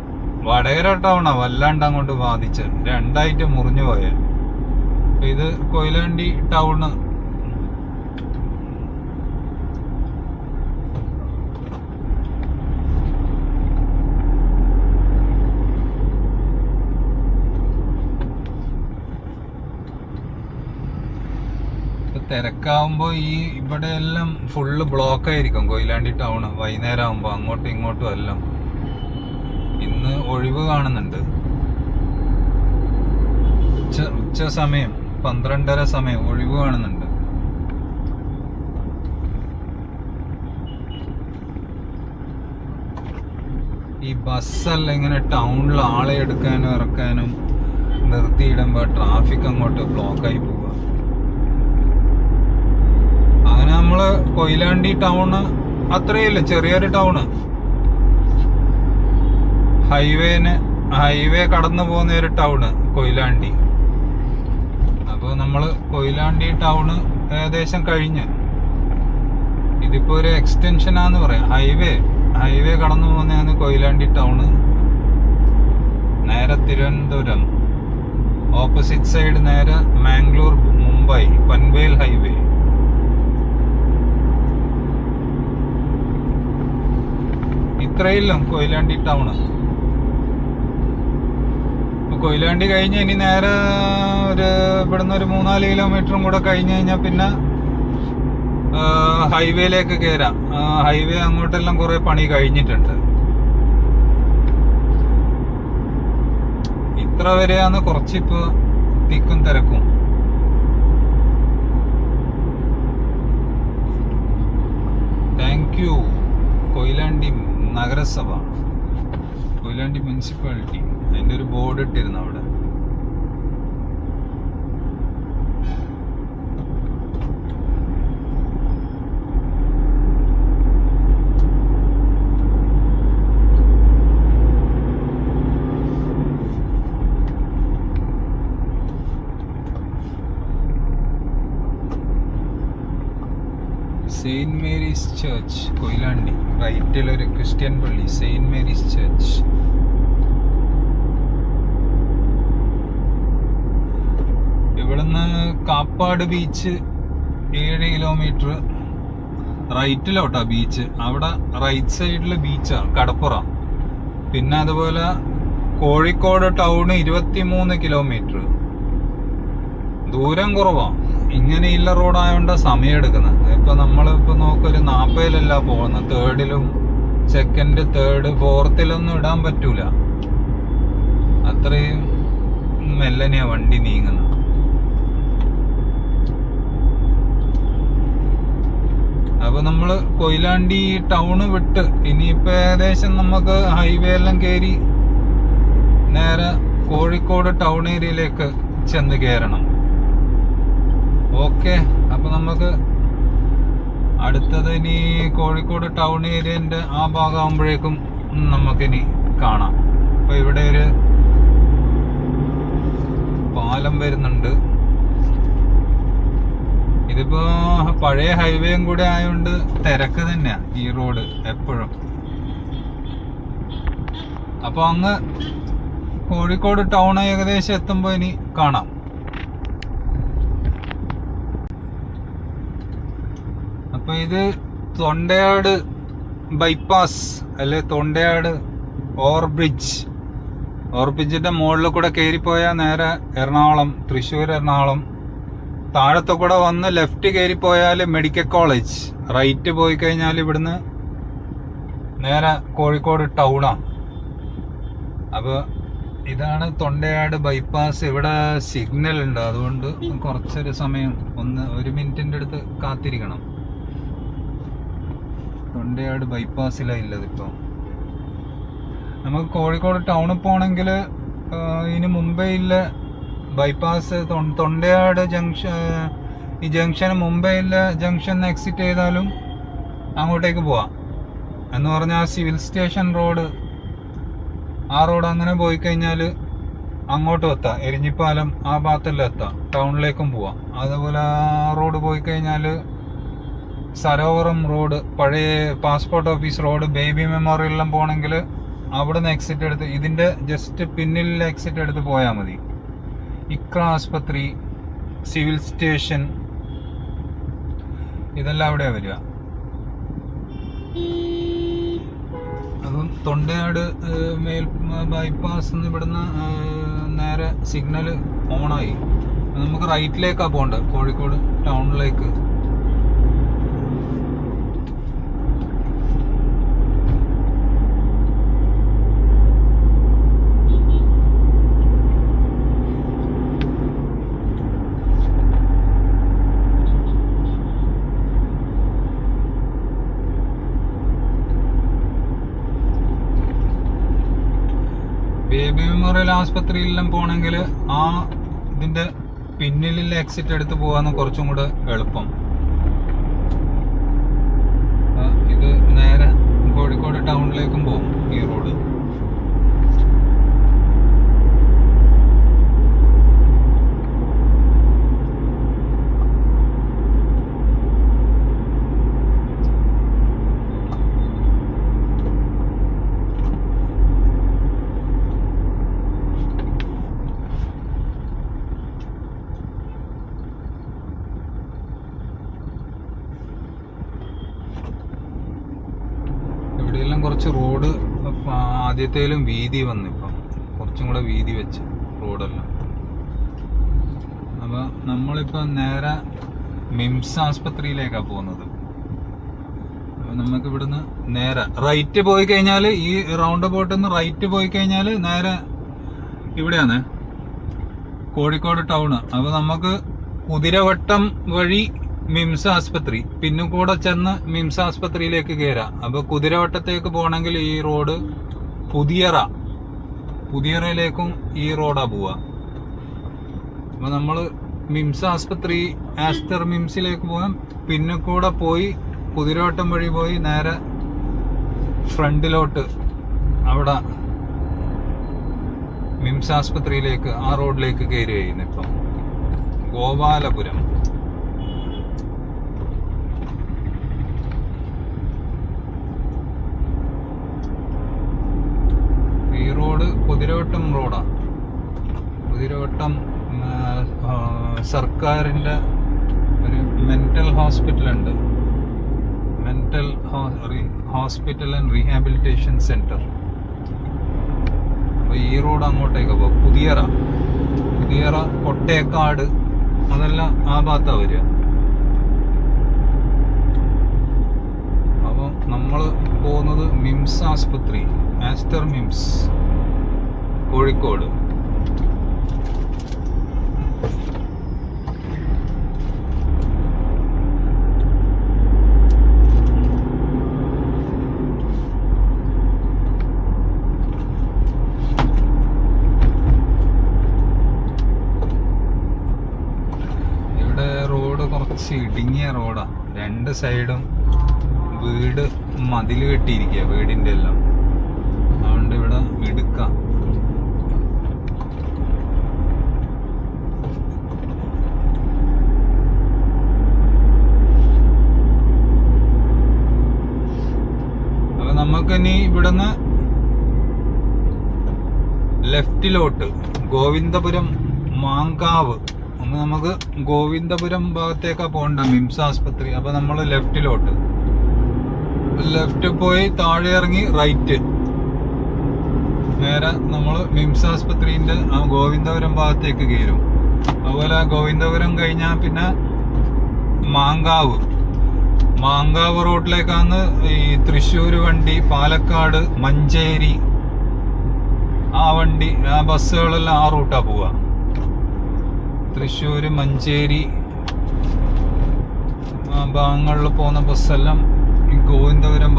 Speaker 1: വടകര ടൗണാ വല്ലാണ്ട് അങ്ങോട്ട് ബാധിച്ച്, രണ്ടായിട്ട് മുറിഞ്ഞു പോയ. ഇത് കൊയിലാണ്ടി ടൗണ്. തിരക്കാവുമ്പോ ഇവിടെ എല്ലാം ഫുള്ള് ബ്ലോക്ക് ആയിരിക്കും കൊയിലാണ്ടി ടൗണ്. വൈകുന്നേരം ആകുമ്പോ അങ്ങോട്ടും ഇങ്ങോട്ടും എല്ലാം. ഇന്ന് ഒഴിവ് കാണുന്നുണ്ട്. ഉച്ച സമയം 12:30 സമയം ഒഴിവ് കാണുന്നുണ്ട്. ഈ ബസ്സല്ല ഇങ്ങനെ ടൗണിൽ ആളെ എടുക്കാനും ഇറക്കാനും നിർത്തിയിടുമ്പോ ട്രാഫിക് അങ്ങോട്ട് ബ്ലോക്കായി പോവുക. അങ്ങനെ നമ്മള് കൊയിലാണ്ടി ടൗണ് അത്രയില്ല, ചെറിയൊരു ടൗണ്. ഹൈവേ കടന്നു പോകുന്ന ഒരു ടൗണ് കൊയിലാണ്ടി. അപ്പോൾ നമ്മള് കൊയിലാണ്ടി ടൗണ് ഏകദേശം കഴിഞ്ഞ്. ഇതിപ്പോ ഒരു എക്സ്റ്റൻഷനാന്ന് പറയാം. ഹൈവേ കടന്നു പോകുന്നതാണ് കൊയിലാണ്ടി ടൗണ്. നേരെ തിരുവനന്തപുരം, ഓപ്പോസിറ്റ് സൈഡ് നേരെ മാംഗ്ലൂർ, മുംബൈ, പൻവേൽ ഹൈവേ. ഇത്രയില്ല കൊയിലാണ്ടി ടൗണ്. കൊയിലാണ്ടി കഴിഞ്ഞ് ഇനി നേരെ ഇവിടുന്ന് ഒരു 3-4 കിലോമീറ്ററും കൂടെ കഴിഞ്ഞ് കഴിഞ്ഞാൽ പിന്നെ ഹൈവേയിലേക്ക് കയറാം. ഹൈവേ അങ്ങോട്ടെല്ലാം കുറെ പണി കഴിഞ്ഞിട്ടുണ്ട്. ഇത്ര വരെയാണ് കുറച്ചിപ്പോ തിക്കും തിരക്കും. താങ്ക് യു കൊയിലാണ്ടി നഗരസഭ, കൊയിലാണ്ടി മുനിസിപ്പാലിറ്റി. അതിന്റെ ഒരു ബോർഡ് ഇട്ടിരുന്നു അവിടെ. Saint Mary's church Koyilandy. റൈറ്റിലൊരു ക്രിസ്ത്യൻ പള്ളി, സെയിന്റ് മേരീസ് ചർച്ച്. ഇവിടുന്ന് കാപ്പാട് ബീച്ച് 7 കിലോമീറ്റർ റൈറ്റിലോട്ടാ ബീച്ച്. അവിടെ റൈറ്റ് സൈഡില് ബീച്ചാ, കടപ്പുറം. പിന്നെ അതുപോലെ കോഴിക്കോട് ടൗണ് 23 കിലോമീറ്റർ. ദൂരം കുറവാ. ഇങ്ങനെയുള്ള റോഡായോണ്ട സമയം എടുക്കുന്നത്. ഇപ്പൊ നമ്മളിപ്പോ നോക്കൊരു 40-ലല്ല പോകുന്നത്. 3rd-ലും 2nd, 3rd, 4th-ലൊന്നും ഇടാൻ പറ്റൂല. അത്രയും മെല്ലനെയാ വണ്ടി നീങ്ങുന്നത്. അപ്പൊ നമ്മള് കൊയിലാണ്ടി ടൗണ് വിട്ട് ഇനിയിപ്പോ ഏകദേശം നമുക്ക് ഹൈവേ എല്ലാം കയറി നേരെ കോഴിക്കോട് ടൗൺ ഏരിയയിലേക്ക് ചെന്ന് കയറണം. ഓക്കെ, അപ്പൊ നമുക്ക് അടുത്തത് ഇനി കോഴിക്കോട് ടൗൺ ഏരിയന്റെ ആ ഭാഗമാകുമ്പോഴേക്കും നമുക്കിനി കാണാം. അപ്പൊ ഇവിടെ ഒരു പാലം വരുന്നുണ്ട്. ഇതിപ്പോ പഴയ ഹൈവേയും കൂടെ ആയതുകൊണ്ട് തിരക്ക് തന്നെയാ ഈ റോഡ് എപ്പോഴും. അപ്പൊ അങ്ങ് കോഴിക്കോട് ടൗൺ ഏകദേശം എത്തുമ്പോ ഇനി കാണാം. അപ്പൊ ഇത് തൊണ്ടയാട് ബൈപ്പാസ് അല്ലെ തൊണ്ടയാട് ഓവർബ്രിഡ്ജിന്റെ മുകളിൽ കൂടെ കയറിപ്പോയാൽ നേരെ എറണാകുളം, തൃശ്ശൂർ എറണാകുളം. താഴത്തെ കൂടെ വന്ന് ലെഫ്റ്റ് കയറിപ്പോയാൽ മെഡിക്കൽ കോളേജ്. റൈറ്റ് പോയി കഴിഞ്ഞാൽ ഇവിടുന്ന് നേരെ കോഴിക്കോട് ടൗണാ. അപ്പൊ ഇതാണ് തൊണ്ടയാട് ബൈപ്പാസ്. ഇവിടെ സിഗ്നൽ ഉണ്ട്, അതുകൊണ്ട് കുറച്ചൊരു സമയം 1 മിനിറ്റിന്റെ അടുത്ത് കാത്തിരിക്കണം. തൊണ്ടയാട് ബൈപ്പാസിലാണ് ഉള്ളത്. ഇപ്പോൾ നമുക്ക് കോഴിക്കോട് ടൗണിൽ പോകണമെങ്കിൽ ഇതിന് മുംബൈയിലെ ബൈപ്പാസ് തൊണ്ടയാട് ജംഗ്ഷൻ, ഈ ജംഗ്ഷന് മുംബൈയിലെ ജംഗ്ഷൻ എക്സിറ്റ് ചെയ്താലും അങ്ങോട്ടേക്ക് പോവാം. എന്ന് പറഞ്ഞാൽ സിവിൽ സ്റ്റേഷൻ റോഡ്, ആ റോഡ് അങ്ങനെ പോയി കഴിഞ്ഞാൽ അങ്ങോട്ടും എത്താം. എരിഞ്ഞിപ്പാലം ആ ഭാഗത്തെല്ലാം എത്താം. ടൗണിലേക്കും പോവാം. അതുപോലെ ആ റോഡ് പോയി കഴിഞ്ഞാൽ സരോവരം റോഡ്, പഴയ പാസ്പോർട്ട് ഓഫീസ് റോഡ്, ബേബി മെമ്മോറിയലെല്ലാം പോകണമെങ്കിൽ അവിടെ നിന്ന് എക്സിറ്റ് എടുത്ത് ഇതിന്റെ ജസ്റ്റ് പിന്നിൽ എക്സിറ്റ് എടുത്ത് പോയാൽ മതി. ഇക്ര ആസ്പത്രി, സിവിൽ സ്റ്റേഷൻ ഇതെല്ലാം അവിടെ വരിക. അപ്പം തൊണ്ടയാട് മേൽ ബൈപ്പാസ് ഇവിടുന്ന് നേരെ സിഗ്നൽ ഓണായി. നമുക്ക് റൈറ്റിലേക്കാണ് പോകേണ്ടത്, കോഴിക്കോട് ടൗണിലേക്ക്. ബേബി മെമ്മോറിയൽ ആസ്പത്രിയിലെല്ലാം പോകണമെങ്കിൽ ആ ഇതിന്റെ പിന്നിലുള്ള എക്സിറ്റ് എടുത്ത് പോകാന്ന് കുറച്ചും കൂടെ എളുപ്പം. ഇത് നേരെ കോഴിക്കോട് ടൗണിലേക്കും പോകും ഈ റോഡ്. ഇവിടെയെല്ലാം കുറച്ച് റോഡ് ആദ്യത്തേലും വീതി വന്നു, ഇപ്പം കുറച്ചും കൂടെ വീതി വെച്ച് റോഡെല്ലാം. അപ്പോൾ നമ്മളിപ്പോൾ നേരെ മിംസ് ആസ്പത്രിയിലേക്കാണ് പോകുന്നത്. അപ്പോൾ നമുക്ക് ഇവിടുന്ന് നേരെ റൈറ്റ് പോയി കഴിഞ്ഞാൽ, ഈ റൗണ്ട് അബൌട്ടിൽ നിന്ന് റൈറ്റ് പോയി കഴിഞ്ഞാൽ നേരെ ഇവിടെയാണ് കോഴിക്കോട് ടൗണ്. അപ്പോൾ നമുക്ക് കുതിരവട്ടം വഴി മിംസ് ആസ്പത്രി, പിന്നെ കൂടെ ചെന്ന് മിംസ് ആസ്പത്രിയിലേക്ക് കയറാം. അപ്പോൾ കുതിരവട്ടത്തേക്ക് പോകണമെങ്കിൽ ഈ റോഡ് പുതിയറയിലേക്കും ഈ റോഡാ പോവുക. അപ്പോൾ നമ്മൾ മിംസ് ആസ്പത്രി ആസ്റ്റർ മിംസിലേക്ക് പോകാം. പിന്നെ കൂടെ പോയി കുതിരവട്ടം വഴി പോയി നേരെ ഫ്രണ്ടിലോട്ട് അവിടെ മിംസ് ആസ്പത്രിയിലേക്ക് ആ റോഡിലേക്ക് കയറി ചെയ്യുന്നു. ഇപ്പം ഗോപാലപുരം. ഈ റോഡ് കുതിരവട്ടം റോഡാണ്. കുതിരവട്ടം സർക്കാരിൻ്റെ ഒരു മെൻ്റൽ ഹോസ്പിറ്റലുണ്ട്, mental hospital and rehabilitation centre. അപ്പോൾ ഈ റോഡ് അങ്ങോട്ടേക്ക് പോകും. പുതിയറ കൊട്ടേക്കാട് അതെല്ലാം ആ ഭാഗത്താണ് വരിക. അപ്പോൾ നമ്മൾ പോകുന്നത് മിംസ് ആസ്പത്രി, ആസ്റ്റർ മിംസ് കോഴിക്കോട്. ഇവിടെ റോഡ് കുറച്ച് ഇടുങ്ങിയ റോഡാ. രണ്ട് സൈഡും വീട് മതിൽ കെട്ടിയിരിക്കുക, വീടിൻ്റെ എല്ലാം. അതുകൊണ്ട് ഇവിടെ ഇടുക്കാം. അപ്പൊ നമുക്കിനി ഇവിടുന്ന് ലെഫ്റ്റിലോട്ട് ഗോവിന്ദപുരം മാങ്കാവ്, നമുക്ക് ഗോവിന്ദപുരം ഭാഗത്തേക്കാ പോകണ്ട മിംസ് ആസ്പത്രി. അപ്പൊ നമ്മൾ ലെഫ്റ്റ് പോയി താഴെ ഇറങ്ങി റൈറ്റ് നേരെ നമ്മൾ മിംസ് ആസ്പത്രിന്റെ ആ ഗോവിന്ദപുരം ഭാഗത്തേക്ക് കയറും. അതുപോലെ ഗോവിന്ദപുരം കഴിഞ്ഞാൽ പിന്നെ മാങ്കാവ് റോഡിലേക്കാണ് ഈ തൃശ്ശൂർ വണ്ടി, പാലക്കാട്, മഞ്ചേരി ആ ബസ്സുകളെല്ലാം ആ റൂട്ടാ പോവുക. തൃശ്ശൂർ, മഞ്ചേരി ഭാഗങ്ങളിൽ പോകുന്ന ബസ്സെല്ലാം ഈ ഗോവിന്ദപുരം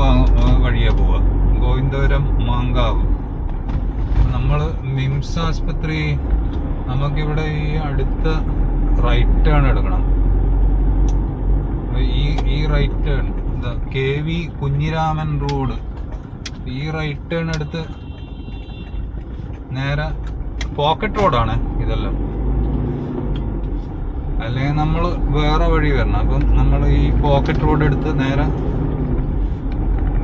Speaker 1: വഴിയാ പോവുക. ഗോവിന്ദപുരം മാങ്കാവ്. നമ്മൾ മിംസ് ആസ്പത്രി നമുക്കിവിടെ ഈ അടുത്ത റൈറ്റ് ടേൺ എടുക്കണം. ഈ right turn KV Kunhiraman road, ഈ റൈറ്റ് ടേൺ എടുത്ത് നേരെ പോക്കറ്റ് റോഡാണ് ഇതെല്ലാം. അല്ലെങ്കിൽ നമ്മൾ വേറെ വഴി വരണം. അപ്പം നമ്മൾ ഈ പോക്കറ്റ് റോഡ് എടുത്ത് നേരെ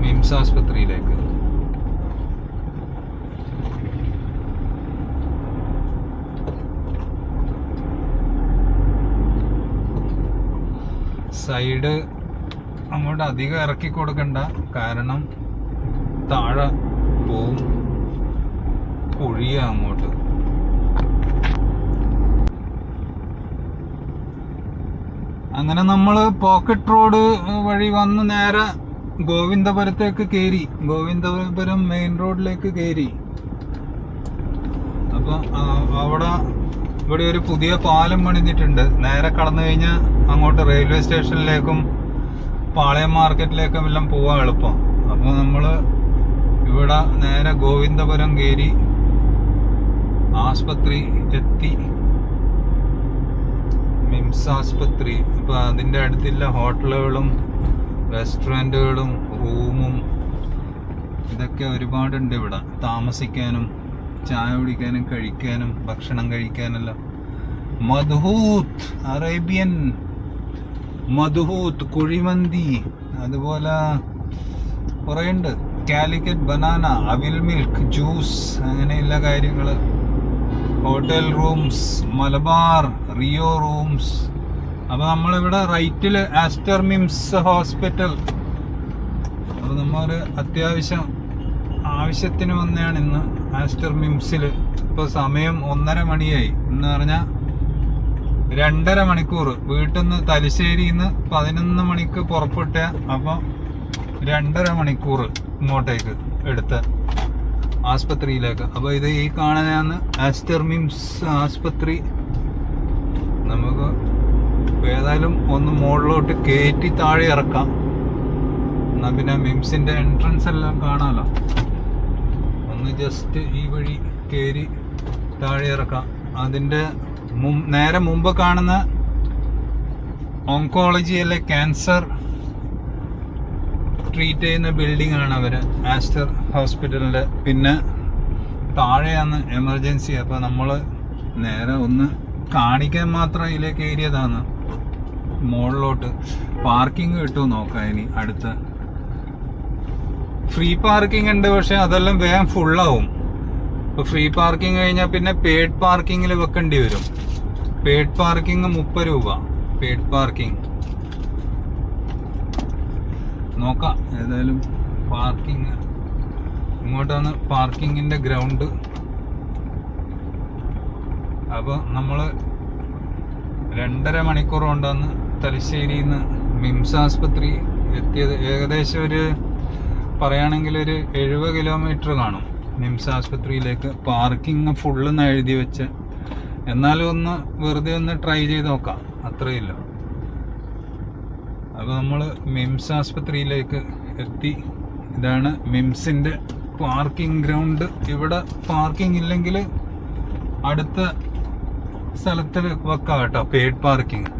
Speaker 1: മിംസ് ആസ്പത്രിയിലേക്ക്. സൈഡ് അങ്ങോട്ട് അധികം ഇറക്കി കൊടുക്കണ്ട, കാരണം താഴെ പോവും, കുഴിയ അങ്ങോട്ട്. അങ്ങനെ നമ്മൾ പോക്കറ്റ് റോഡ് വഴി വന്ന് നേരെ ഗോവിന്ദപുരത്തേക്ക് കയറി. ഗോവിന്ദപുരം മെയിൻ റോഡിലേക്ക് കയറി. അപ്പൊ ഇവിടെ ഒരു പുതിയ പാലം പണിതിട്ടുണ്ട്. നേരെ കടന്നു കഴിഞ്ഞാൽ അങ്ങോട്ട് റെയിൽവേ സ്റ്റേഷനിലേക്കും പാളയം മാർക്കറ്റിലേക്കും എല്ലാം പോവാൻ എളുപ്പം. അപ്പൊ നമ്മള് ഇവിടെ നേരെ ഗോവിന്ദപുരം കയറി, ആസ്പത്രി എത്തി, മിംസ് ആസ്പത്രി. അപ്പൊ അതിന്റെ അടുത്തുള്ള ഹോട്ടലുകളും റെസ്റ്റോറൻറ്റുകളും റൂമും ഇതൊക്കെ ഒരുപാടുണ്ട് ഇവിടെ. താമസിക്കാനും ചായ കുടിക്കാനും കഴിക്കാനും ഭക്ഷണം കഴിക്കാനെല്ലാം. മദ്ഹൂത്ത്, അറേബ്യൻ മദ്ഹൂത്ത്, കുഴിമന്തി, അതുപോലെ കുറേ ഉണ്ട്. കാലിക്കറ്റ് ബനാന, അവിൽ മിൽക്ക് ജ്യൂസ്, അങ്ങനെയുള്ള കാര്യങ്ങൾ. Hotel rooms, Malabar, Rio rooms. അപ്പൊ നമ്മളിവിടെ റൈറ്റില് ആസ്റ്റർ മിംസ് ഹോസ്പിറ്റൽ. അപ്പൊ നമ്മളൊരു ആവശ്യത്തിന് വന്നതാണ് ഇന്ന് ആസ്റ്റർ മിംസിൽ. ഇപ്പൊ സമയം 1:30 മണിയായി. എന്ന് പറഞ്ഞാൽ 2.5 മണിക്കൂർ. വീട്ടിൽ നിന്ന് തലശ്ശേരിയിൽ നിന്ന് 11 മണിക്ക് പുറപ്പെട്ട, അപ്പൊ 2.5 മണിക്കൂർ ഇങ്ങോട്ടേക്ക് എടുത്ത ആസ്പത്രിയിലേക്ക്. അപ്പൊ ഇത് ഈ കാണാനാണ് ആസ്റ്റർ മിംസ് ആസ്പത്രി. നമുക്ക് ഏതായാലും ഒന്ന് മുകളിലോട്ട് കയറ്റി താഴെ ഇറക്കാം. എന്നാ പിന്നെ മിംസിന്റെ എൻട്രൻസ് എല്ലാം കാണാമല്ലോ. ഒന്ന് ജസ്റ്റ് ഈ വഴി കയറി താഴെ ഇറക്കാം. അതിന്റെ നേരെ മുമ്പ് കാണുന്ന ഓങ്കോളജി അല്ലെ ക്യാൻസർ ട്രീറ്റ് ചെയ്യുന്ന ബിൽഡിംഗ് ആണ് അവര്, ആസ്റ്റർ ഹോസ്പിറ്റലിന്റെ. പിന്നെ താഴെയാണ് എമർജൻസി. അപ്പൊ നമ്മള് നേരെ ഒന്ന് കാണിക്കാൻ മാത്രം ഇതിലേക്ക് ഏരിയതാണ്. മുകളിലോട്ട് പാർക്കിംഗ് കിട്ടുമോ നോക്കാം. ഇനി അടുത്ത ഫ്രീ പാർക്കിംഗ് ഉണ്ട്, പക്ഷെ അതെല്ലാം വേഗം ഫുള്ളാവും. ഇപ്പൊ ഫ്രീ പാർക്കിംഗ് കഴിഞ്ഞാൽ പിന്നെ പെയ്ഡ് പാർക്കിങ്ങിൽ വെക്കേണ്ടി വരും. പെയ്ഡ് പാർക്കിംഗ് 30 രൂപ. പെയ്ഡ് പാർക്കിംഗ് നോക്കാം. ഏതായാലും പാർക്കിംഗ് ഇങ്ങോട്ടാണ് പാർക്കിങ്ങിന്റെ ഗ്രൗണ്ട്. അപ്പോൾ നമ്മൾ 2.5 മണിക്കൂർ കൊണ്ടാണ് തലശ്ശേരിയിൽ നിന്ന് മിംസ് ആസ്പത്രി എത്തിയത്. ഏകദേശം പറയുകയാണെങ്കിൽ ഒരു 70 കിലോമീറ്റർ കാണും മിംസ് ആസ്പത്രിയിലേക്ക്. പാർക്കിംഗ് ഫുള്ളെന്ന് എഴുതി വെച്ച്, എന്നാലും ഒന്ന് വെറുതെ ഒന്ന് ട്രൈ ചെയ്ത് നോക്കാം, അത്രയില്ല. അപ്പോൾ നമ്മൾ മിംസ് ആസ്പത്രിയിലേക്ക് എത്തി. ഇതാണ് മിംസിൻ്റെ പാർക്കിംഗ് ഗ്രൗണ്ട്. ഇവിടെ പാർക്കിംഗ് ഇല്ലെങ്കിൽ അടുത്ത സ്ഥലത്ത് വെക്കാം കേട്ടോ, പെയ്ഡ് പാർക്കിംഗ്.